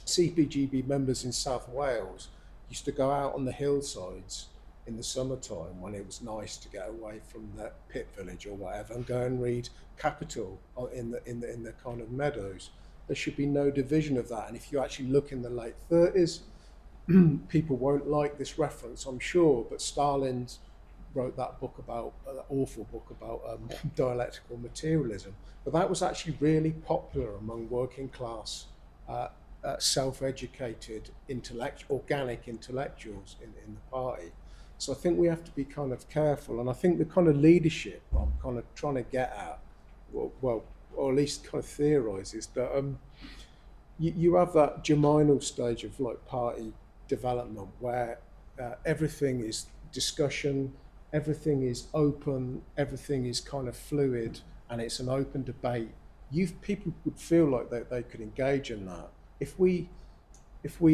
CPGB members in South Wales used to go out on the hillsides in the summertime when it was nice to get away from the pit village or whatever and go and read Capital in the kind of meadows. There should be no division of that. And if you actually look in the late 30s, people won't like this reference, I'm sure, but Stalin wrote that book about, that awful book about dialectical materialism. But that was actually really popular among working class, self-educated, organic intellectuals in the party. So I think we have to be kind of careful. And I think the kind of leadership I'm kind of trying to get at, well, or at least kind of theorize, is that you have that germinal stage of like party development where everything is discussion, everything is open, everything is kind of fluid, and it's an open debate. People would feel like they could engage in that. If we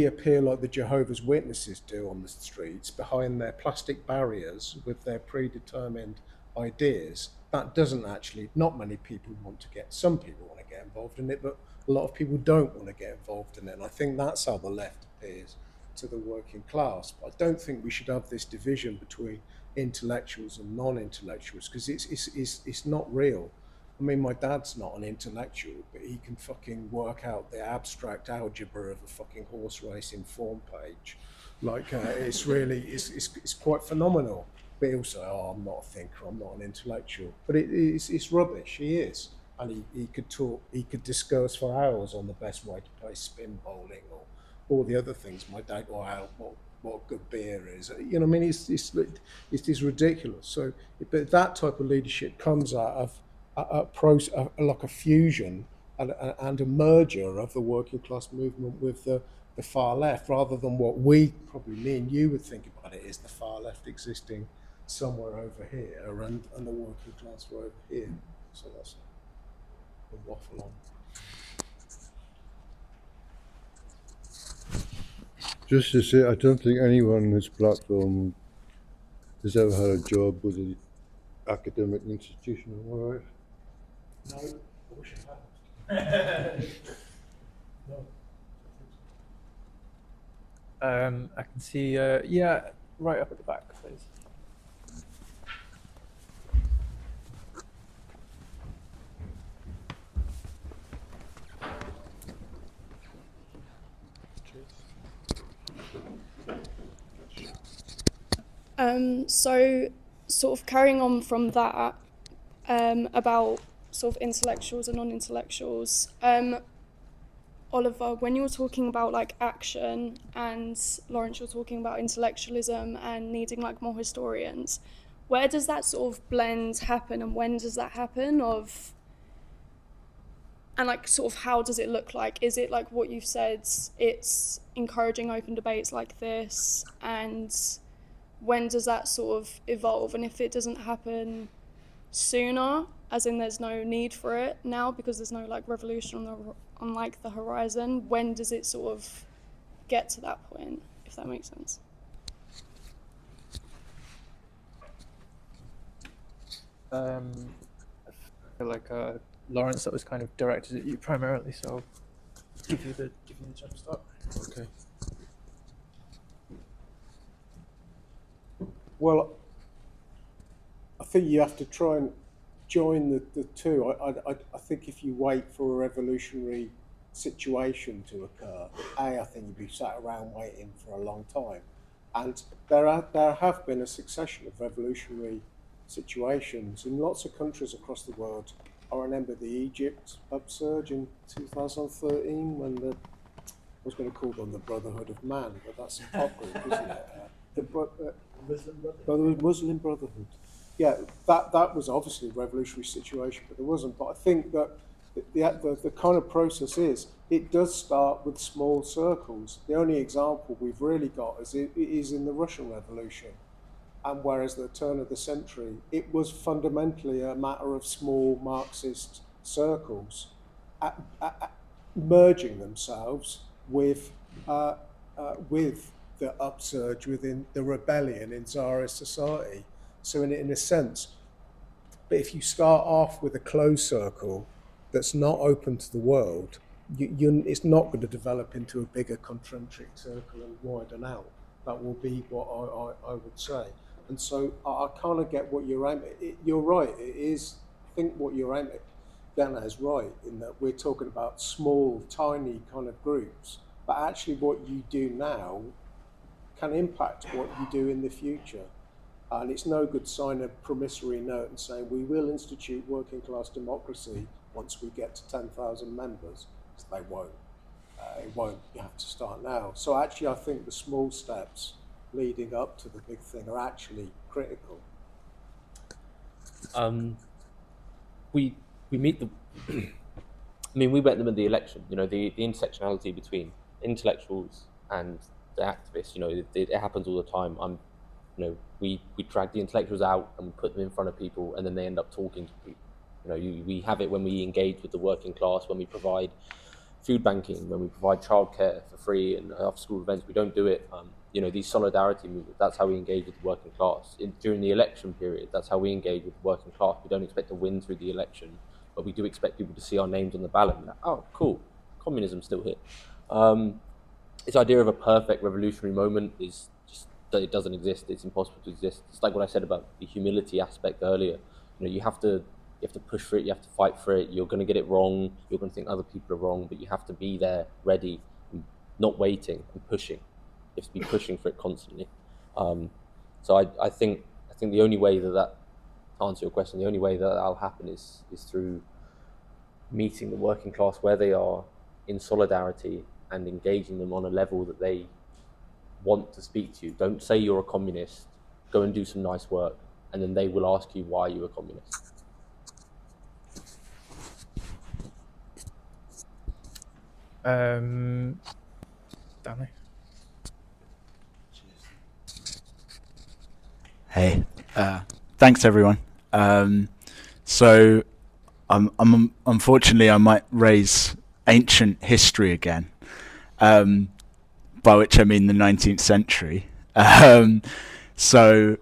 appear like the Jehovah's Witnesses do on the streets behind their plastic barriers with their predetermined ideas, that doesn't actually, not many people want to get, some people want to get involved in it, but a lot of people don't want to get involved in it. And I think that's how the left appears to the working class. But I don't think we should have this division between intellectuals and non-intellectuals, because it's not real. I mean, my dad's not an intellectual, but he can fucking work out the abstract algebra of a fucking horse racing form page. Like, it's really, it's quite phenomenal. But he'll say, oh, I'm not a thinker, I'm not an intellectual. But it's rubbish, he is. And he could talk, he could discuss for hours on the best way to play spin bowling or all the other things. My dad will out what good beer is. You know what I mean? It's ridiculous. So, but that type of leadership comes out of like a fusion and a merger of the working class movement with the far left, rather than what we, probably me and you, would think about it is the far left existing somewhere over here and the working class were over here. So that's a waffle on. Just to say, I don't think anyone on this platform has ever had a job with an academic institution, am I right? No, I wish I hadn't. No. I can see, yeah, right up at the back, please. So sort of carrying on from that, about sort of intellectuals and non-intellectuals, Oliver, when you were talking about like action, and Lawrence, you're talking about intellectualism and needing like more historians, where does that sort of blend happen, and when does that happen? And like sort of how does it look like? Is it like what you've said, it's encouraging open debates like this, and when does that sort of evolve? And if it doesn't happen sooner, as in there's no need for it now because there's no like revolution on like the horizon, when does it sort of get to that point, if that makes sense? I feel like Lawrence, that was kind of directed at you primarily, so I'll give you the jump start. Okay. Well, I think you have to try and join the two. I think if you wait for a revolutionary situation to occur, I think you'd be sat around waiting for a long time. And there have been a succession of revolutionary situations in lots of countries across the world. I remember the Egypt upsurge in 2013 when I was going to call them the Brotherhood of Man, but that's a pop group, isn't it? The Muslim Brotherhood. Yeah, that was obviously a revolutionary situation, but there wasn't. But I think that the kind of process it does start with small circles. The only example we've really got is in the Russian Revolution. And whereas at the turn of the century, it was fundamentally a matter of small Marxist circles merging themselves with the upsurge within the rebellion in Tsarist society. So in a sense, but if you start off with a closed circle that's not open to the world, it's not going to develop into a bigger concentric circle and widen out. That will be what I would say. And so I kind of get what you're aiming at. You're right, it is, I think what you're aiming at is right, in that we're talking about small, tiny kind of groups, but actually what you do now can impact what you do in the future. And it's no good signing a promissory note and saying we will institute working class democracy once we get to 10,000 members, because they won't. It won't. You have to start now. So actually, I think the small steps leading up to the big thing are actually critical. We meet the. I mean, we met them in the election. You know, the intersectionality between intellectuals and the activists. You know, it happens all the time. You know, we drag the intellectuals out and we put them in front of people, and then they end up talking to people. You know, we have it when we engage with the working class, when we provide food banking, when we provide childcare for free and after-school events. We don't do it. You know, these solidarity movements. That's how we engage with the working class. During the election period, that's how we engage with the working class. We don't expect to win through the election, but we do expect people to see our names on the ballot and like, oh, cool, communism's still here. This idea of a perfect revolutionary moment is just that it doesn't exist. It's impossible to exist. It's like what I said about the humility aspect earlier. You know, you have to push for it. You have to fight for it. You're going to get it wrong. You're going to think other people are wrong, but you have to be there, ready, and not waiting and pushing. You have to be pushing for it constantly. So I think the only way that to answer your question, the only way that'll happen is through meeting the working class where they are in solidarity and engaging them on a level that they want to speak to you. Don't say you're a communist. Go and do some nice work, and then they will ask you why you're a communist. Danny. Hey, thanks everyone. So, I'm unfortunately I might raise ancient history again, by which I mean the 19th century. So,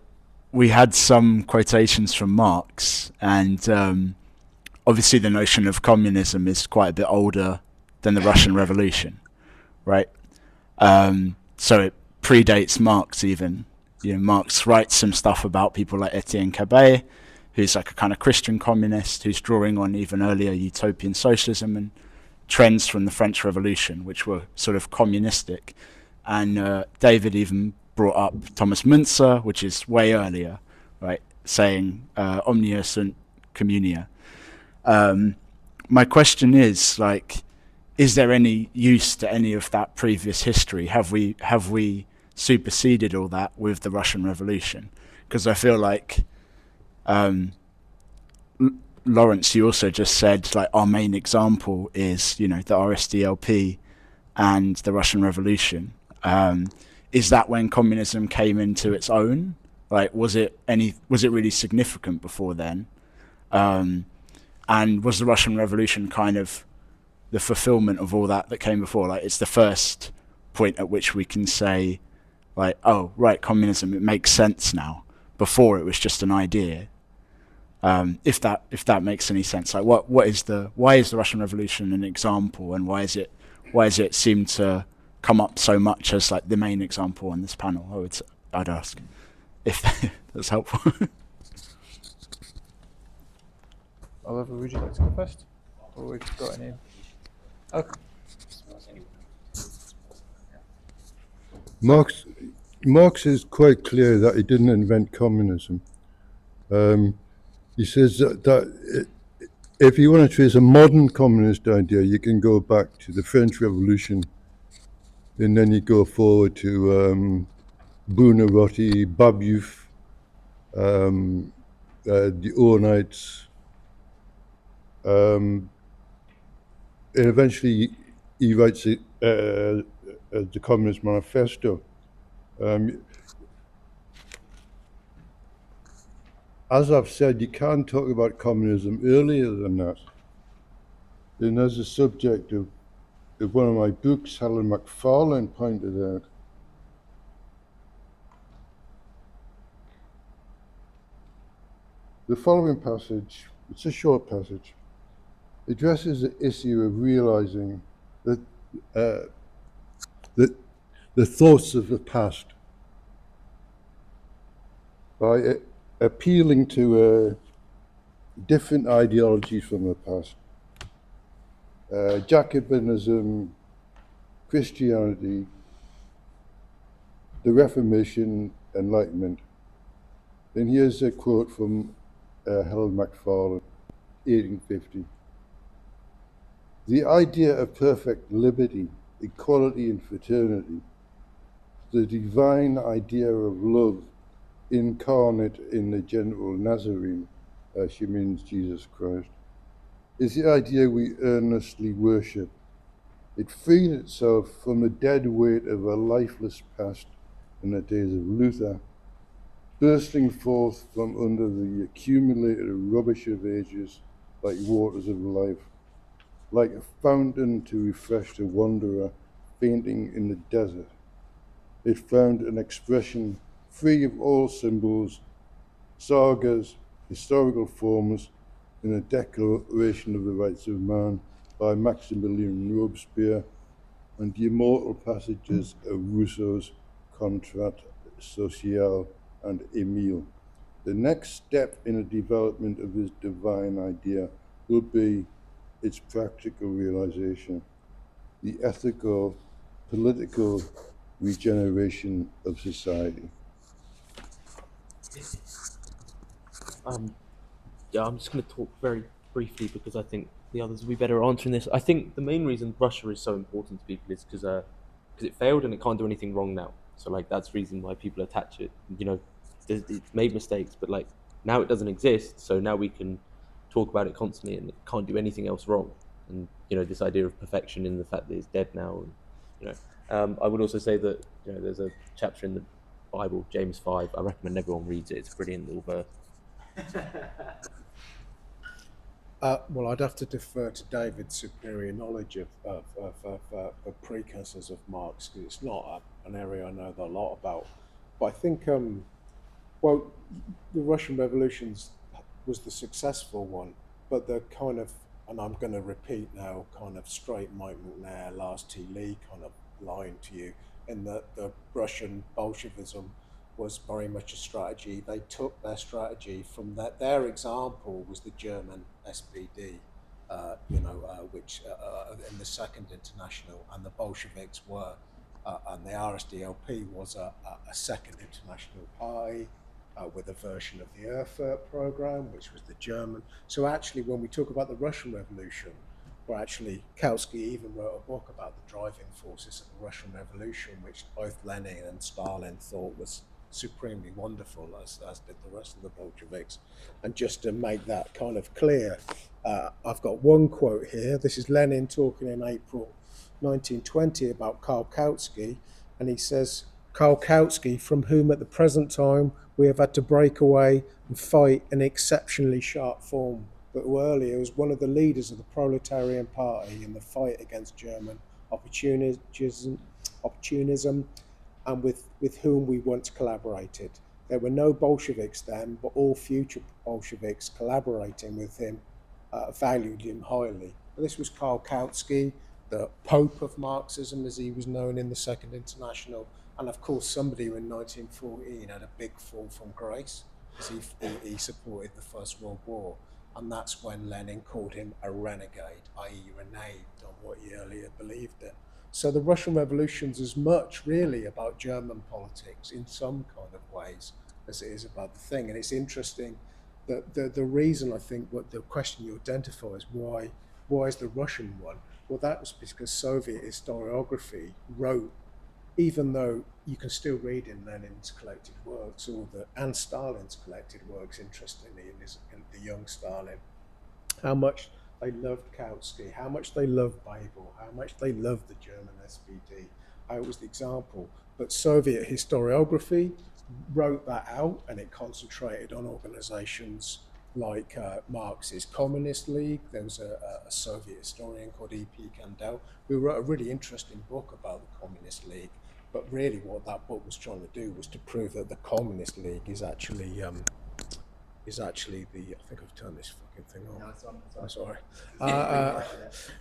we had some quotations from Marx, and obviously the notion of communism is quite a bit older than the Russian Revolution, right? So it predates Marx even. You know, Marx writes some stuff about people like Etienne Cabet, who's like a kind of Christian communist, who's drawing on even earlier utopian socialism and trends from the French Revolution, which were sort of communistic. And David even brought up Thomas Müntzer, which is way earlier, right, saying omnia sunt communia. My question is, like, is there any use to any of that previous history? Have we superseded all that with the Russian Revolution? Because I feel like Lawrence, you also just said like our main example is, you know, the RSDLP and the Russian Revolution. Is that when communism came into its own? Like, was it really significant before then? And was the Russian Revolution kind of the fulfillment of all that came before? Like, it's the first point at which we can say, like, oh, right, communism, it makes sense now. Before it was just an idea. If that makes any sense. Like, why is the Russian Revolution an example, and why is it seem to come up so much as like the main example on this panel? I'd ask if that's helpful. Oliver, would you like to go first? Or we've got any? Okay. Marx is quite clear that he didn't invent communism. He says that if you want to trace a modern communist idea, you can go back to the French Revolution, and then you go forward to Buonarroti, Babeuf, the Ornites, and eventually he writes the Communist Manifesto. As I've said, you can't talk about communism earlier than that. And as a subject of one of my books, Helen McFarlane pointed out, the following passage, it's a short passage, addresses the issue of realizing the, uh, the thoughts of the past by appealing to different ideologies from the past. Jacobinism, Christianity, the Reformation, Enlightenment. And here's a quote from Harold Macfarlane, 1850. The idea of perfect liberty, equality and fraternity, the divine idea of love incarnate in the General Nazarene, she means Jesus Christ, is the idea we earnestly worship. It freed itself from the dead weight of a lifeless past in the days of Luther, bursting forth from under the accumulated rubbish of ages like waters of life, like a fountain to refresh the wanderer fainting in the desert. It found an expression free of all symbols, sagas, historical forms, in a Declaration of the Rights of Man by Maximilian Robespierre and the immortal passages of Rousseau's Contrat Social and Émile. The next step in the development of this divine idea will be its practical realization, the ethical, political regeneration of society. Yeah, I'm just going to talk very briefly because I think the others will be better answering this. I think the main reason Russia is so important to people is because it failed and it can't do anything wrong now. So like that's the reason why people attach it. You know, it's made mistakes, but like now it doesn't exist. So now we can talk about it constantly and it can't do anything else wrong. And you know, this idea of perfection in the fact that it's dead now. And, you know, I would also say that you know there's a chapter in the Bible, James 5. I recommend everyone reads it. It's a brilliant little verse. Well, I'd have to defer to David's superior knowledge of precursors of Marx, because it's not an area I know a lot about. But I think, well, the Russian revolutions was the successful one, but the kind of, and I'm going to repeat now, kind of straight Mike McNair, Lars T. Lee kind of lying to you, in that the Russian Bolshevism was very much a strategy. They took their strategy from that. Their example was the German SPD, which in the Second International, and the Bolsheviks were, and the RSDLP was a Second International party with a version of the Erfurt program, which was the German. So actually, when we talk about the Russian Revolution, or actually Kautsky even wrote a book about the driving forces of the Russian Revolution, which both Lenin and Stalin thought was supremely wonderful, as did the rest of the Bolsheviks. And just to make that kind of clear, I've got one quote here. This is Lenin talking in April 1920 about Karl Kautsky, and he says, Karl Kautsky, from whom at the present time we have had to break away and fight in exceptionally sharp form, but who earlier was one of the leaders of the proletarian party in the fight against German opportunism, and with whom we once collaborated. There were no Bolsheviks then, but all future Bolsheviks collaborating with him valued him highly. But this was Karl Kautsky, the Pope of Marxism, as he was known in the Second International, and of course somebody who in 1914 had a big fall from grace, because he supported the First World War. And that's when Lenin called him a renegade, i.e. reneged on what he earlier believed in. So the Russian Revolution's as much really about German politics in some kind of ways as it is about the thing. And it's interesting that the reason I think what the question you identify is why is the Russian one? Well, that was because Soviet historiography wrote, even though you can still read in Lenin's collected works and Stalin's collected works, interestingly, in the young Stalin, how much they loved Kautsky, how much they loved Babel, how much they loved the German SPD, how it was the example. But Soviet historiography wrote that out, and it concentrated on organizations like Marx's Communist League. There was a Soviet historian called E.P. Kandel who wrote a really interesting book about the Communist League. But really what that book was trying to do was to prove that the Communist League is actually is actually the. I think I've turned this fucking thing on. I'm sorry.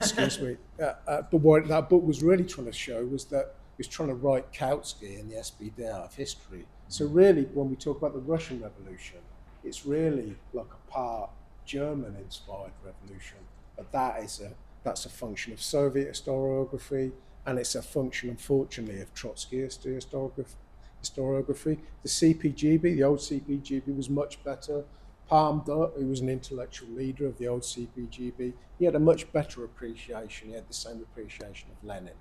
Excuse me. But what that book was really trying to show was that it was trying to write Kautsky and the SPD out of history. So really, when we talk about the Russian Revolution, it's really like a part German-inspired revolution. But that's a function of Soviet historiography, and it's a function, unfortunately, of Trotskyist historiography. The CPGB, the old CPGB, was much better. Palm Dutt, who was an intellectual leader of the old CPGB, he had a much better appreciation. He had the same appreciation of Lenin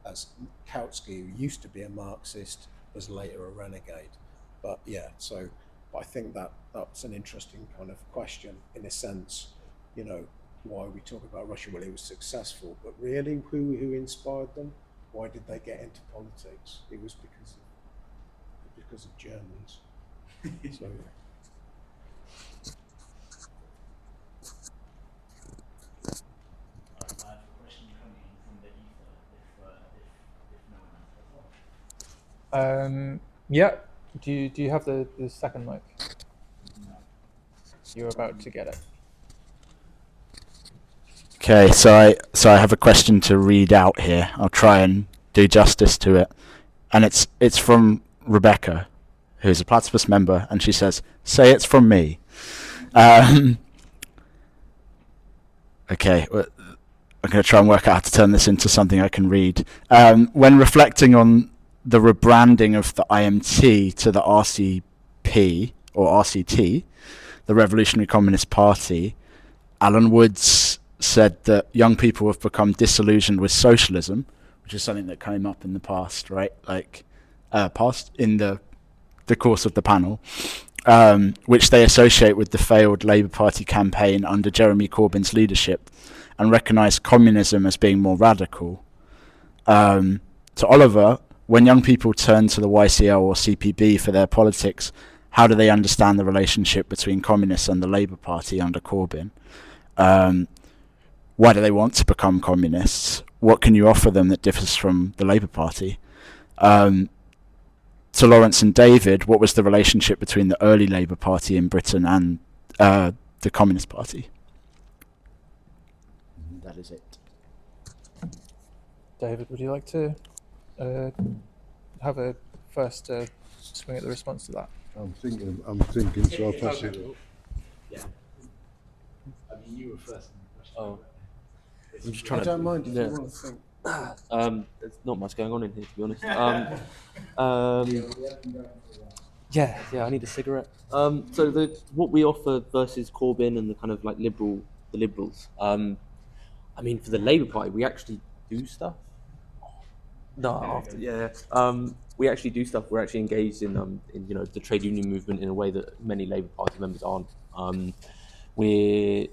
as Kautsky, who used to be a Marxist, was later a renegade. But yeah, so I think that's an interesting kind of question in a sense, you know, why we talk about Russia. Well, he was successful, but really who inspired them? Why did they get into politics? It was because of Germans. So, Yeah. Do you have the second mic? You're about to get it. Okay, so I have a question to read out here. I'll try and do justice to it, and it's from Rebecca, who's a Platypus member, and she says, "Say it's from me." Okay, I'm going to try and work out how to turn this into something I can read. When reflecting on the rebranding of the IMT to the RCP or RCT, the Revolutionary Communist Party, Alan Woods said that young people have become disillusioned with socialism, which is something that came up in the past, right? Like, past in the course of the panel, which they associate with the failed Labour Party campaign under Jeremy Corbyn's leadership, and recognise communism as being more radical. To Oliver, when young people turn to the YCL or CPB for their politics, how do they understand the relationship between communists and the Labour Party under Corbyn? Why do they want to become communists? What can you offer them that differs from the Labour Party? To Lawrence and David, what was the relationship between the early Labour Party in Britain and the Communist Party? That is it. David, would you like to have a first swing at the response to that? I'm thinking, so I'll pass it. Yeah. I mean, you were first. Oh. I'm just I trying don't to. mind if Yeah. you want to think. There's not much going on in here, to be honest. Yeah, I need a cigarette. So what we offer versus Corbyn and the kind of like the liberals. I mean, for the Labour Party, we actually do stuff. No, we actually do stuff. We're actually engaged in the trade union movement in a way that many Labour Party members aren't. We're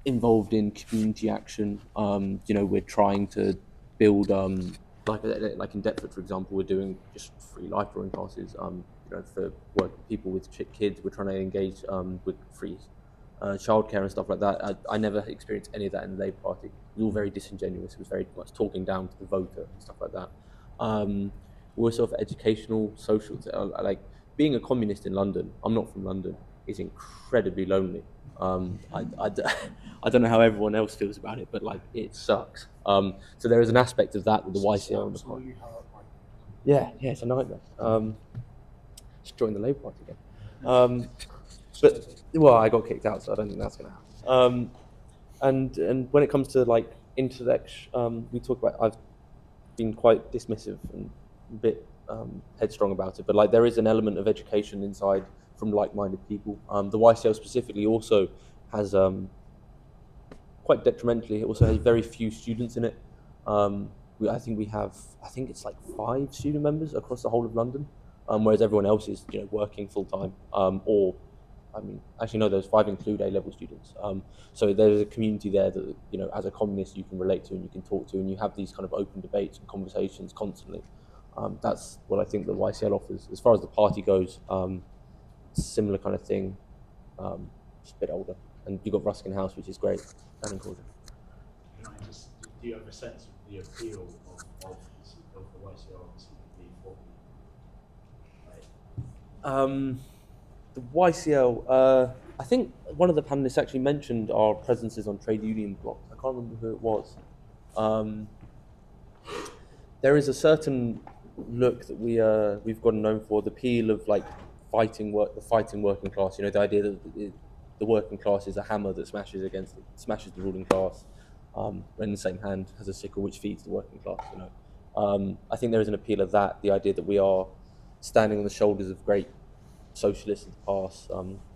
involved in community action. We're trying to build like in Deptford, for example, we're doing just free life drawing classes. For people with kids, we're trying to engage with free childcare and stuff like that. I never experienced any of that in the Labour Party. It was all very disingenuous. It was very much talking down to the voter and stuff like that. We're sort of educational, social. Like being a communist in London, I'm not from London, is incredibly lonely. I don't know how everyone else feels about it, but like it sucks. So there is an aspect of that with the YCL and the party. Yeah, it's a nightmare. Just join the Labour Party again. But I got kicked out, so I don't think that's going to happen. And when it comes to like intellect, we talk about. I've been quite dismissive and a bit headstrong about it, but like there is an element of education inside from like-minded people. The YCL specifically also has quite detrimentally. It also has very few students in it. I think it's like 5 student members across the whole of London, whereas everyone else is working full time those 5 include A-level students. So there's a community there that as a communist you can relate to and you can talk to, and you have these kind of open debates and conversations constantly. That's what I think the YCL offers. As far as the party goes, similar kind of thing, just a bit older. And you've got Ruskin House, which is great, and in Corbyn. Do you have a sense of the appeal of the YCL The YCL, I think one of the panelists actually mentioned our presences on trade union blocks. I can't remember who it was. There is a certain look that we've gotten known for, the appeal of like the fighting working class. You know, the idea that the working class is a hammer that smashes the ruling class, and in the same hand has a sickle which feeds the working class. You know, I think there is an appeal of that. The idea that we are standing on the shoulders of great socialists of the past,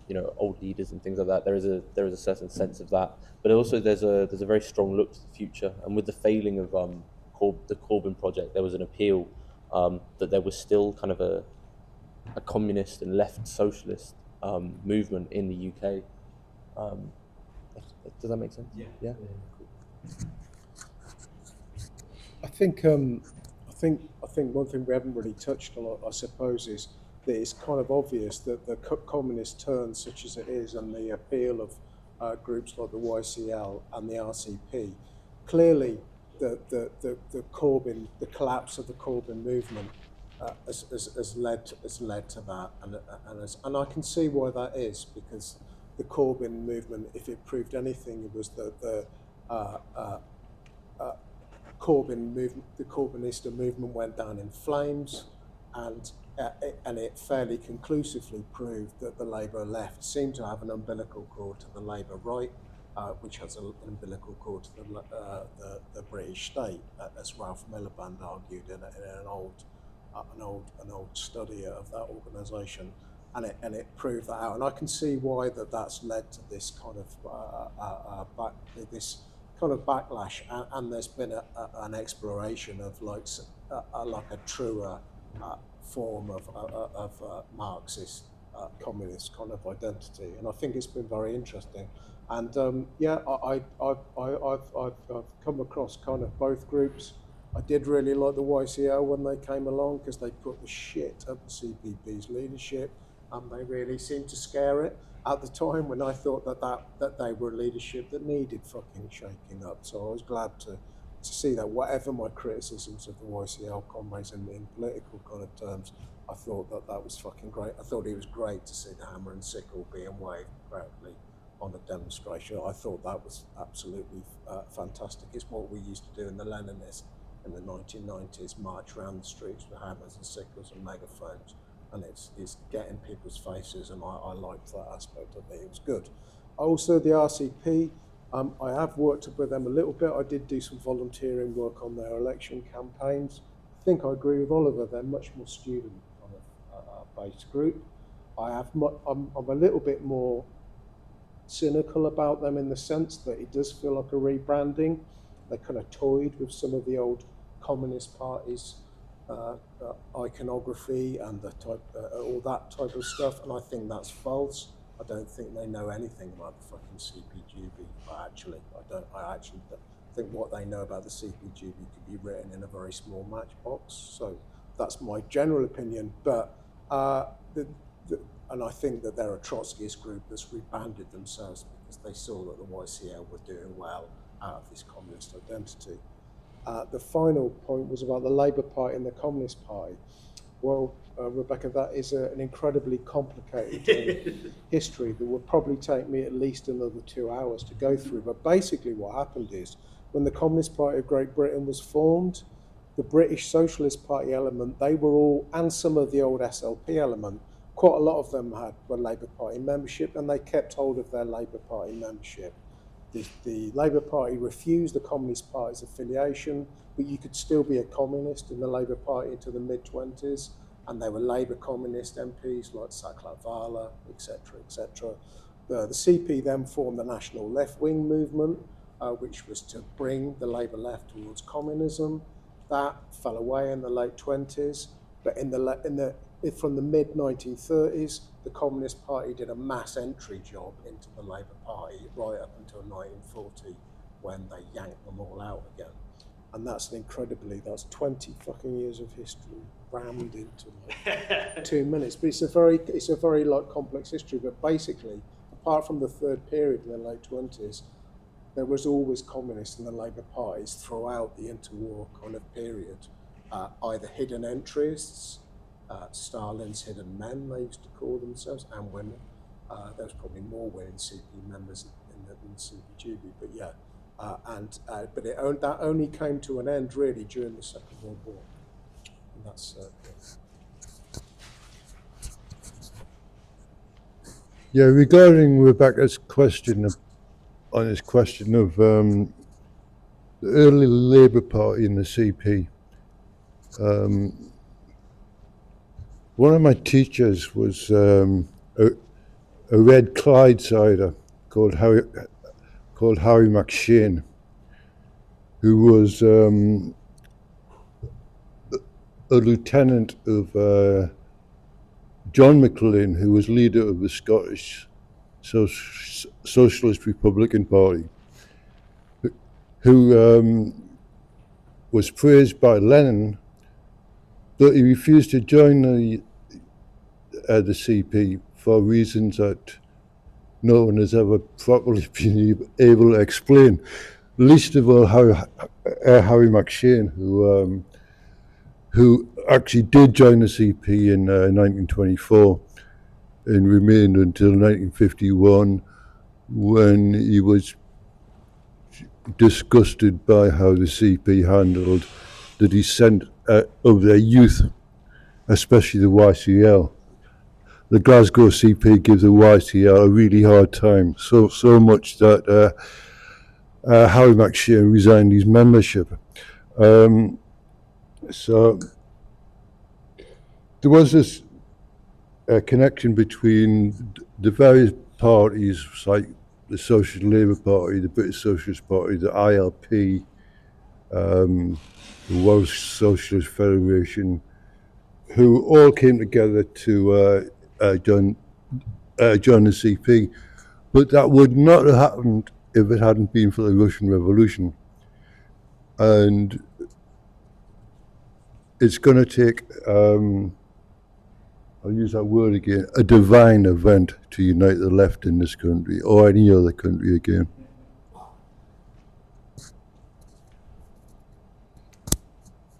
you know, old leaders and things like that. There is a certain sense of that, but also there's a very strong look to the future. And with the failing of the Corbyn project, there was an appeal that there was still kind of a communist and left socialist movement in the UK. Does that make sense? Yeah. Yeah. Cool. I think one thing we haven't really touched on, I suppose, is that it's kind of obvious that the communist turn, such as it is, and the appeal of groups like the YCL and the RCP, clearly the collapse of the Corbyn movement has led to that, and I can see why that is, because the Corbyn movement, if it proved anything, it was that the Corbynista movement went down in flames, and it fairly conclusively proved that the Labour left seemed to have an umbilical cord to the Labour right, which has an umbilical cord to the British state, as Ralph Miliband argued in an old study of that organisation, and it proved that out. And I can see why that's led to this kind of backlash, and there's been an exploration of like a truer form of Marxist communist kind of identity, and I think it's been very interesting. And I've come across kind of both groups. I did really like the YCL when they came along, because they put the shit up the CPP's leadership, and they really seemed to scare it at the time, when I thought that they were leadership that needed fucking shaking up. So I was glad to see that, whatever my criticisms of the YCL comrades in political kind of terms, I thought that was fucking great. I thought it was great to see the hammer and sickle being waved proudly on a demonstration. I thought that was absolutely fantastic. It's what we used to do in the Leninists in the 1990s, march around the streets with hammers and sickles and megaphones. And it's getting people's faces, and I liked that aspect of it. It was good. Also, the RCP, I have worked with them a little bit. I did do some volunteering work on their election campaigns. I think I agree with Oliver. They're much more student kind of based group. I'm a little bit more cynical about them, in the sense that it does feel like a rebranding. They kind of toyed with some of the old communist parties' iconography and all that type of stuff, and I think that's false. I don't think they know anything about the fucking CPGB. I actually think what they know about the CPGB could be written in a very small matchbox. So that's my general opinion. But and I think that they're a Trotskyist group that's rebanded themselves because they saw that the YCL were doing well out of this communist identity. The final point was about the Labour Party and the Communist Party. Well, Rebecca, that is an incredibly complicated history that would probably take me at least another 2 hours to go through. But basically what happened is, when the Communist Party of Great Britain was formed, the British Socialist Party element, they were all, and some of the old SLP element, quite a lot of them were Labour Party membership, and they kept hold of their Labour Party membership. The Labour Party refused the Communist Party's affiliation, but you could still be a communist in the Labour Party into the mid-20s, and there were Labour communist MPs like Saclav Vala, etc., etc. The CP then formed the National Left-Wing movement, which was to bring the Labour left towards communism. That fell away in the late 20s, but from the mid-1930s, the Communist Party did a mass entry job into the Labour Party right up until 1940, when they yanked them all out again. And that's 20 fucking years of history rammed into like 2 minutes. But it's a very like complex history. But basically, apart from the third period in the late 20s, there was always communists in the Labour parties throughout the interwar kind of period, either hidden entries, Stalin's hidden men, they used to call themselves, and women, There was probably more women CP members in the CPGB, but yeah. But that only came to an end really during the Second World War. And that's Yeah, regarding Rebecca's question of the early Labour Party and the CP, one of my teachers was a red Clydesider called Harry McShane, who was a lieutenant of John Maclean, who was leader of the Scottish Socialist Republican Party, who was praised by Lenin, but he refused to join the CP for reasons that no one has ever properly been able to explain. Least of all, Harry McShane, who actually did join the CP in 1924 and remained until 1951, when he was disgusted by how the CP handled the descent of their youth, especially the YCL. The Glasgow CP gives the YCL a really hard time, so much that Harry McShane resigned his membership. So there was this connection between the various parties, like the Social Labour Party, the British Socialist Party, the ILP, the Welsh Socialist Federation, who all came together to join the CP. But that would not have happened if it hadn't been for the Russian Revolution. And it's going to take, I'll use that word again, a divine event to unite the left in this country, or any other country again.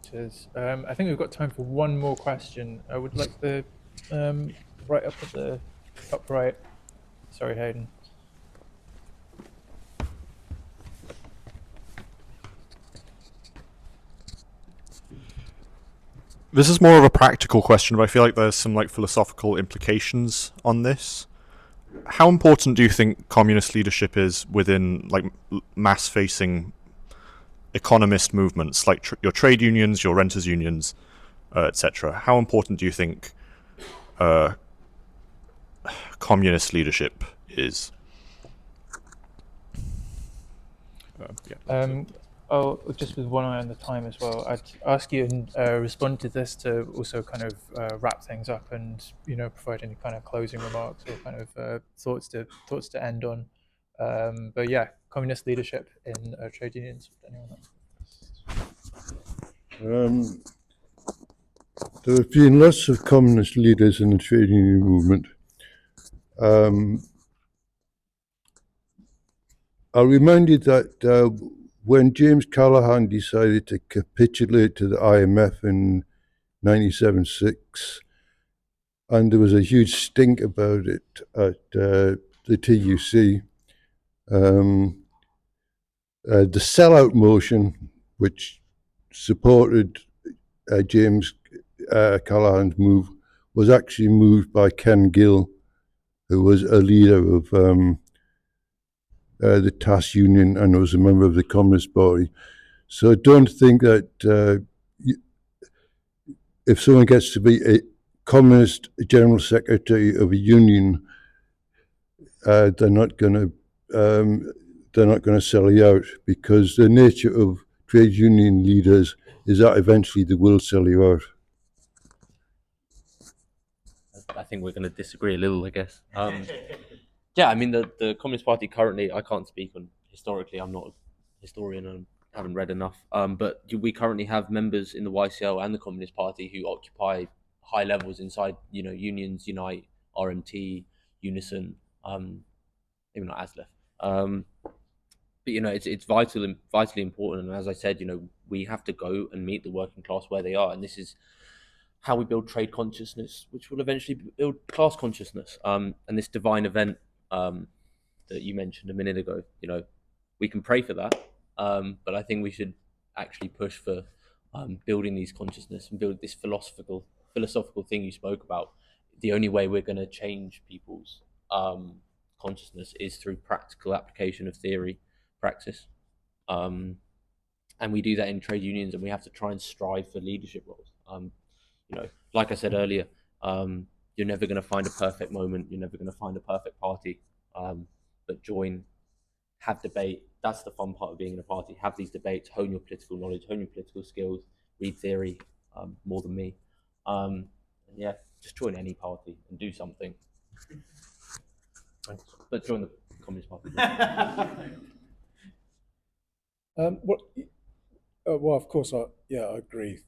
Cheers. I think we've got time for one more question. I would like the right up at the top right. Sorry, Hayden. This is more of a practical question, but I feel like there's some like philosophical implications on this. How important do you think communist leadership is within like mass-facing economist movements, like your trade unions, your renters unions, etc.? How important do you think communist leadership is? Oh, just with one eye on the time as well, I'd ask you and respond to this to also kind of wrap things up and provide any kind of closing remarks or kind of thoughts to end on. But yeah, communist leadership in trade unions. Anyone else? There have been lots of communist leaders in the trade union movement. I'll remind you that when James Callaghan decided to capitulate to the IMF in 1997-6, and there was a huge stink about it at the TUC, the sellout motion, which supported James Callaghan's move, was actually moved by Ken Gill, who was a leader of the TAS Union and was a member of the Communist Party. So I don't think that if someone gets to be a communist general secretary of a union, they're not going to sell you out, because the nature of trade union leaders is that eventually they will sell you out. I think we're going to disagree a little, I guess. Yeah, I mean, the Communist Party currently, I can't speak on historically, I'm not a historian and haven't read enough, but we currently have members in the YCL and the Communist Party who occupy high levels inside, unions, Unite, RMT, Unison, maybe not ASLEF. But, it's vitally important. And as I said, we have to go and meet the working class where they are. And this is, how we build trade consciousness, which will eventually build class consciousness. And this divine event that you mentioned a minute ago, we can pray for that, but I think we should actually push for building these consciousness and build this philosophical thing you spoke about. The only way we're going to change people's consciousness is through practical application of theory, praxis. And we do that in trade unions, and we have to try and strive for leadership roles. Like I said earlier, you're never going to find a perfect moment. You're never going to find a perfect party. But join, have debate. That's the fun part of being in a party. Have these debates, hone your political knowledge, hone your political skills, read theory more than me. And yeah, just join any party and do something. Thanks. But join the Communist Party. Well, of course, I agree.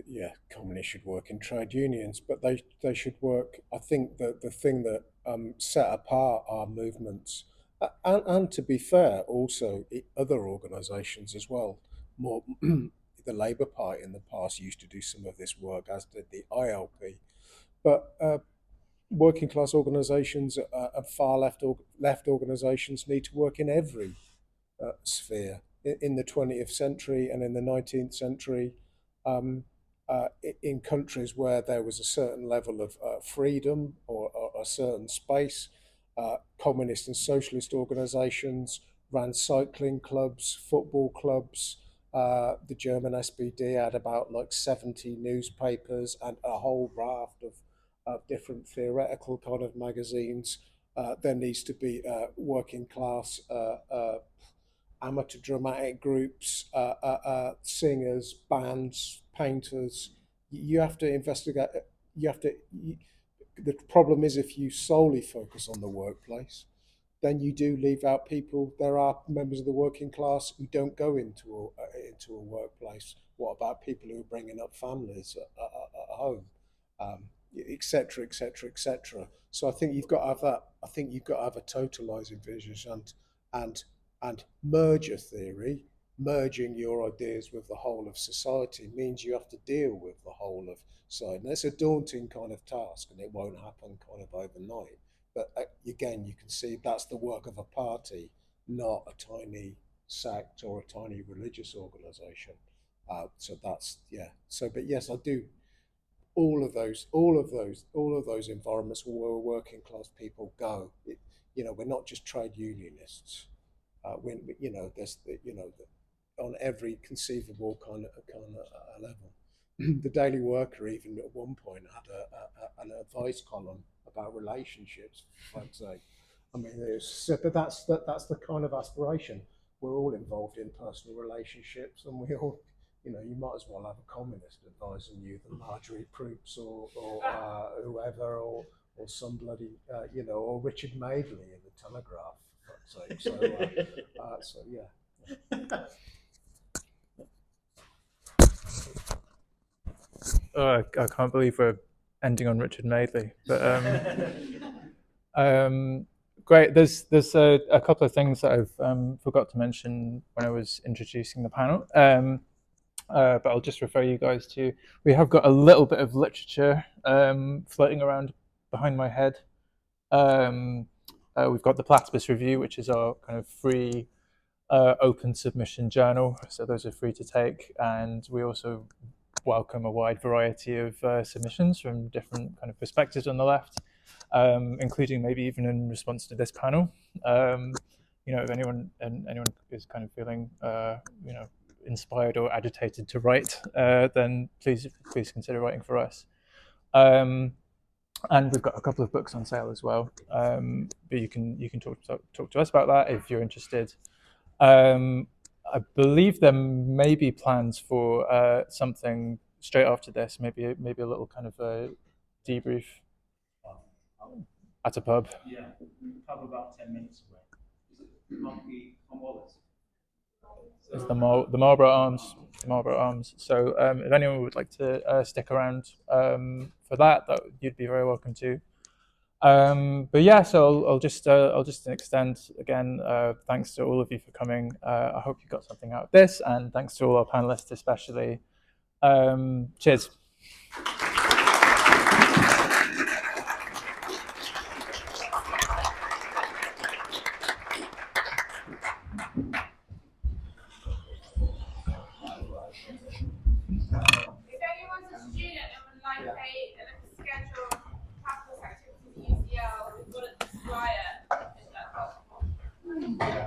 Yeah, communists should work in trade unions, but they should work. I think that the thing that set apart our movements, and to be fair, also other organisations as well. More, the Labour Party in the past used to do some of this work, as did the ILP. But working class organisations and far left organisations need to work in every sphere. In the 20th century and in the 19th century, in countries where there was a certain level of freedom or a certain space, communist and socialist organisations ran cycling clubs, football clubs. The German SPD had about 70 newspapers and a whole raft of different theoretical kind of magazines. There needs to be working class amateur dramatic groups, singers, bands, painters. You have to investigate. The problem is, if you solely focus on the workplace, then you do leave out people. There are members of the working class who don't go into a workplace. What about people who are bringing up families at home, etc., etc., etc. So I think you've got to have that. I think you've got to have a totalising vision and merger theory. Merging your ideas with the whole of society means you have to deal with the whole of society. And it's a daunting kind of task, and it won't happen kind of overnight. But again, you can see that's the work of a party, not a tiny sect or a tiny religious organisation. So that's, yeah. So, but yes, I do. All of those environments where working class people go. We're not just trade unionists. There's on every conceivable kind of level. The Daily Worker even at one point had an advice column about relationships, for fuck's sake. I mean, but that's the kind of aspiration. We're all involved in personal relationships, and we all, you might as well have a communist advising you than Marjorie Proops or whoever, or some bloody, or Richard Madeley in the Telegraph. So yeah. Oh, I can't believe we're ending on Richard Madeley, but great. There's a couple of things that I've forgot to mention when I was introducing the panel, but I'll just refer you guys to. We have got a little bit of literature floating around behind my head. We've got the Platypus Review, which is our kind of free open submission journal. So those are free to take. And we also welcome a wide variety of submissions from different kind of perspectives on the left, including maybe even in response to this panel. If anyone is kind of feeling, inspired or agitated to write, then please consider writing for us. And we've got a couple of books on sale as well. But you can talk to us about that if you're interested. I believe there may be plans for something straight after this, maybe a little kind of a debrief at a pub. Yeah, pub about 10 minutes away. Is it Monkey on Wallace? It's the Marlborough Arms. So if anyone would like to stick around for that, you'd be very welcome to. But yeah, so I'll just extend again. Thanks to all of you for coming. I hope you got something out of this, and thanks to all our panelists especially. Cheers. Actually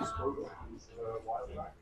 spoke a while back.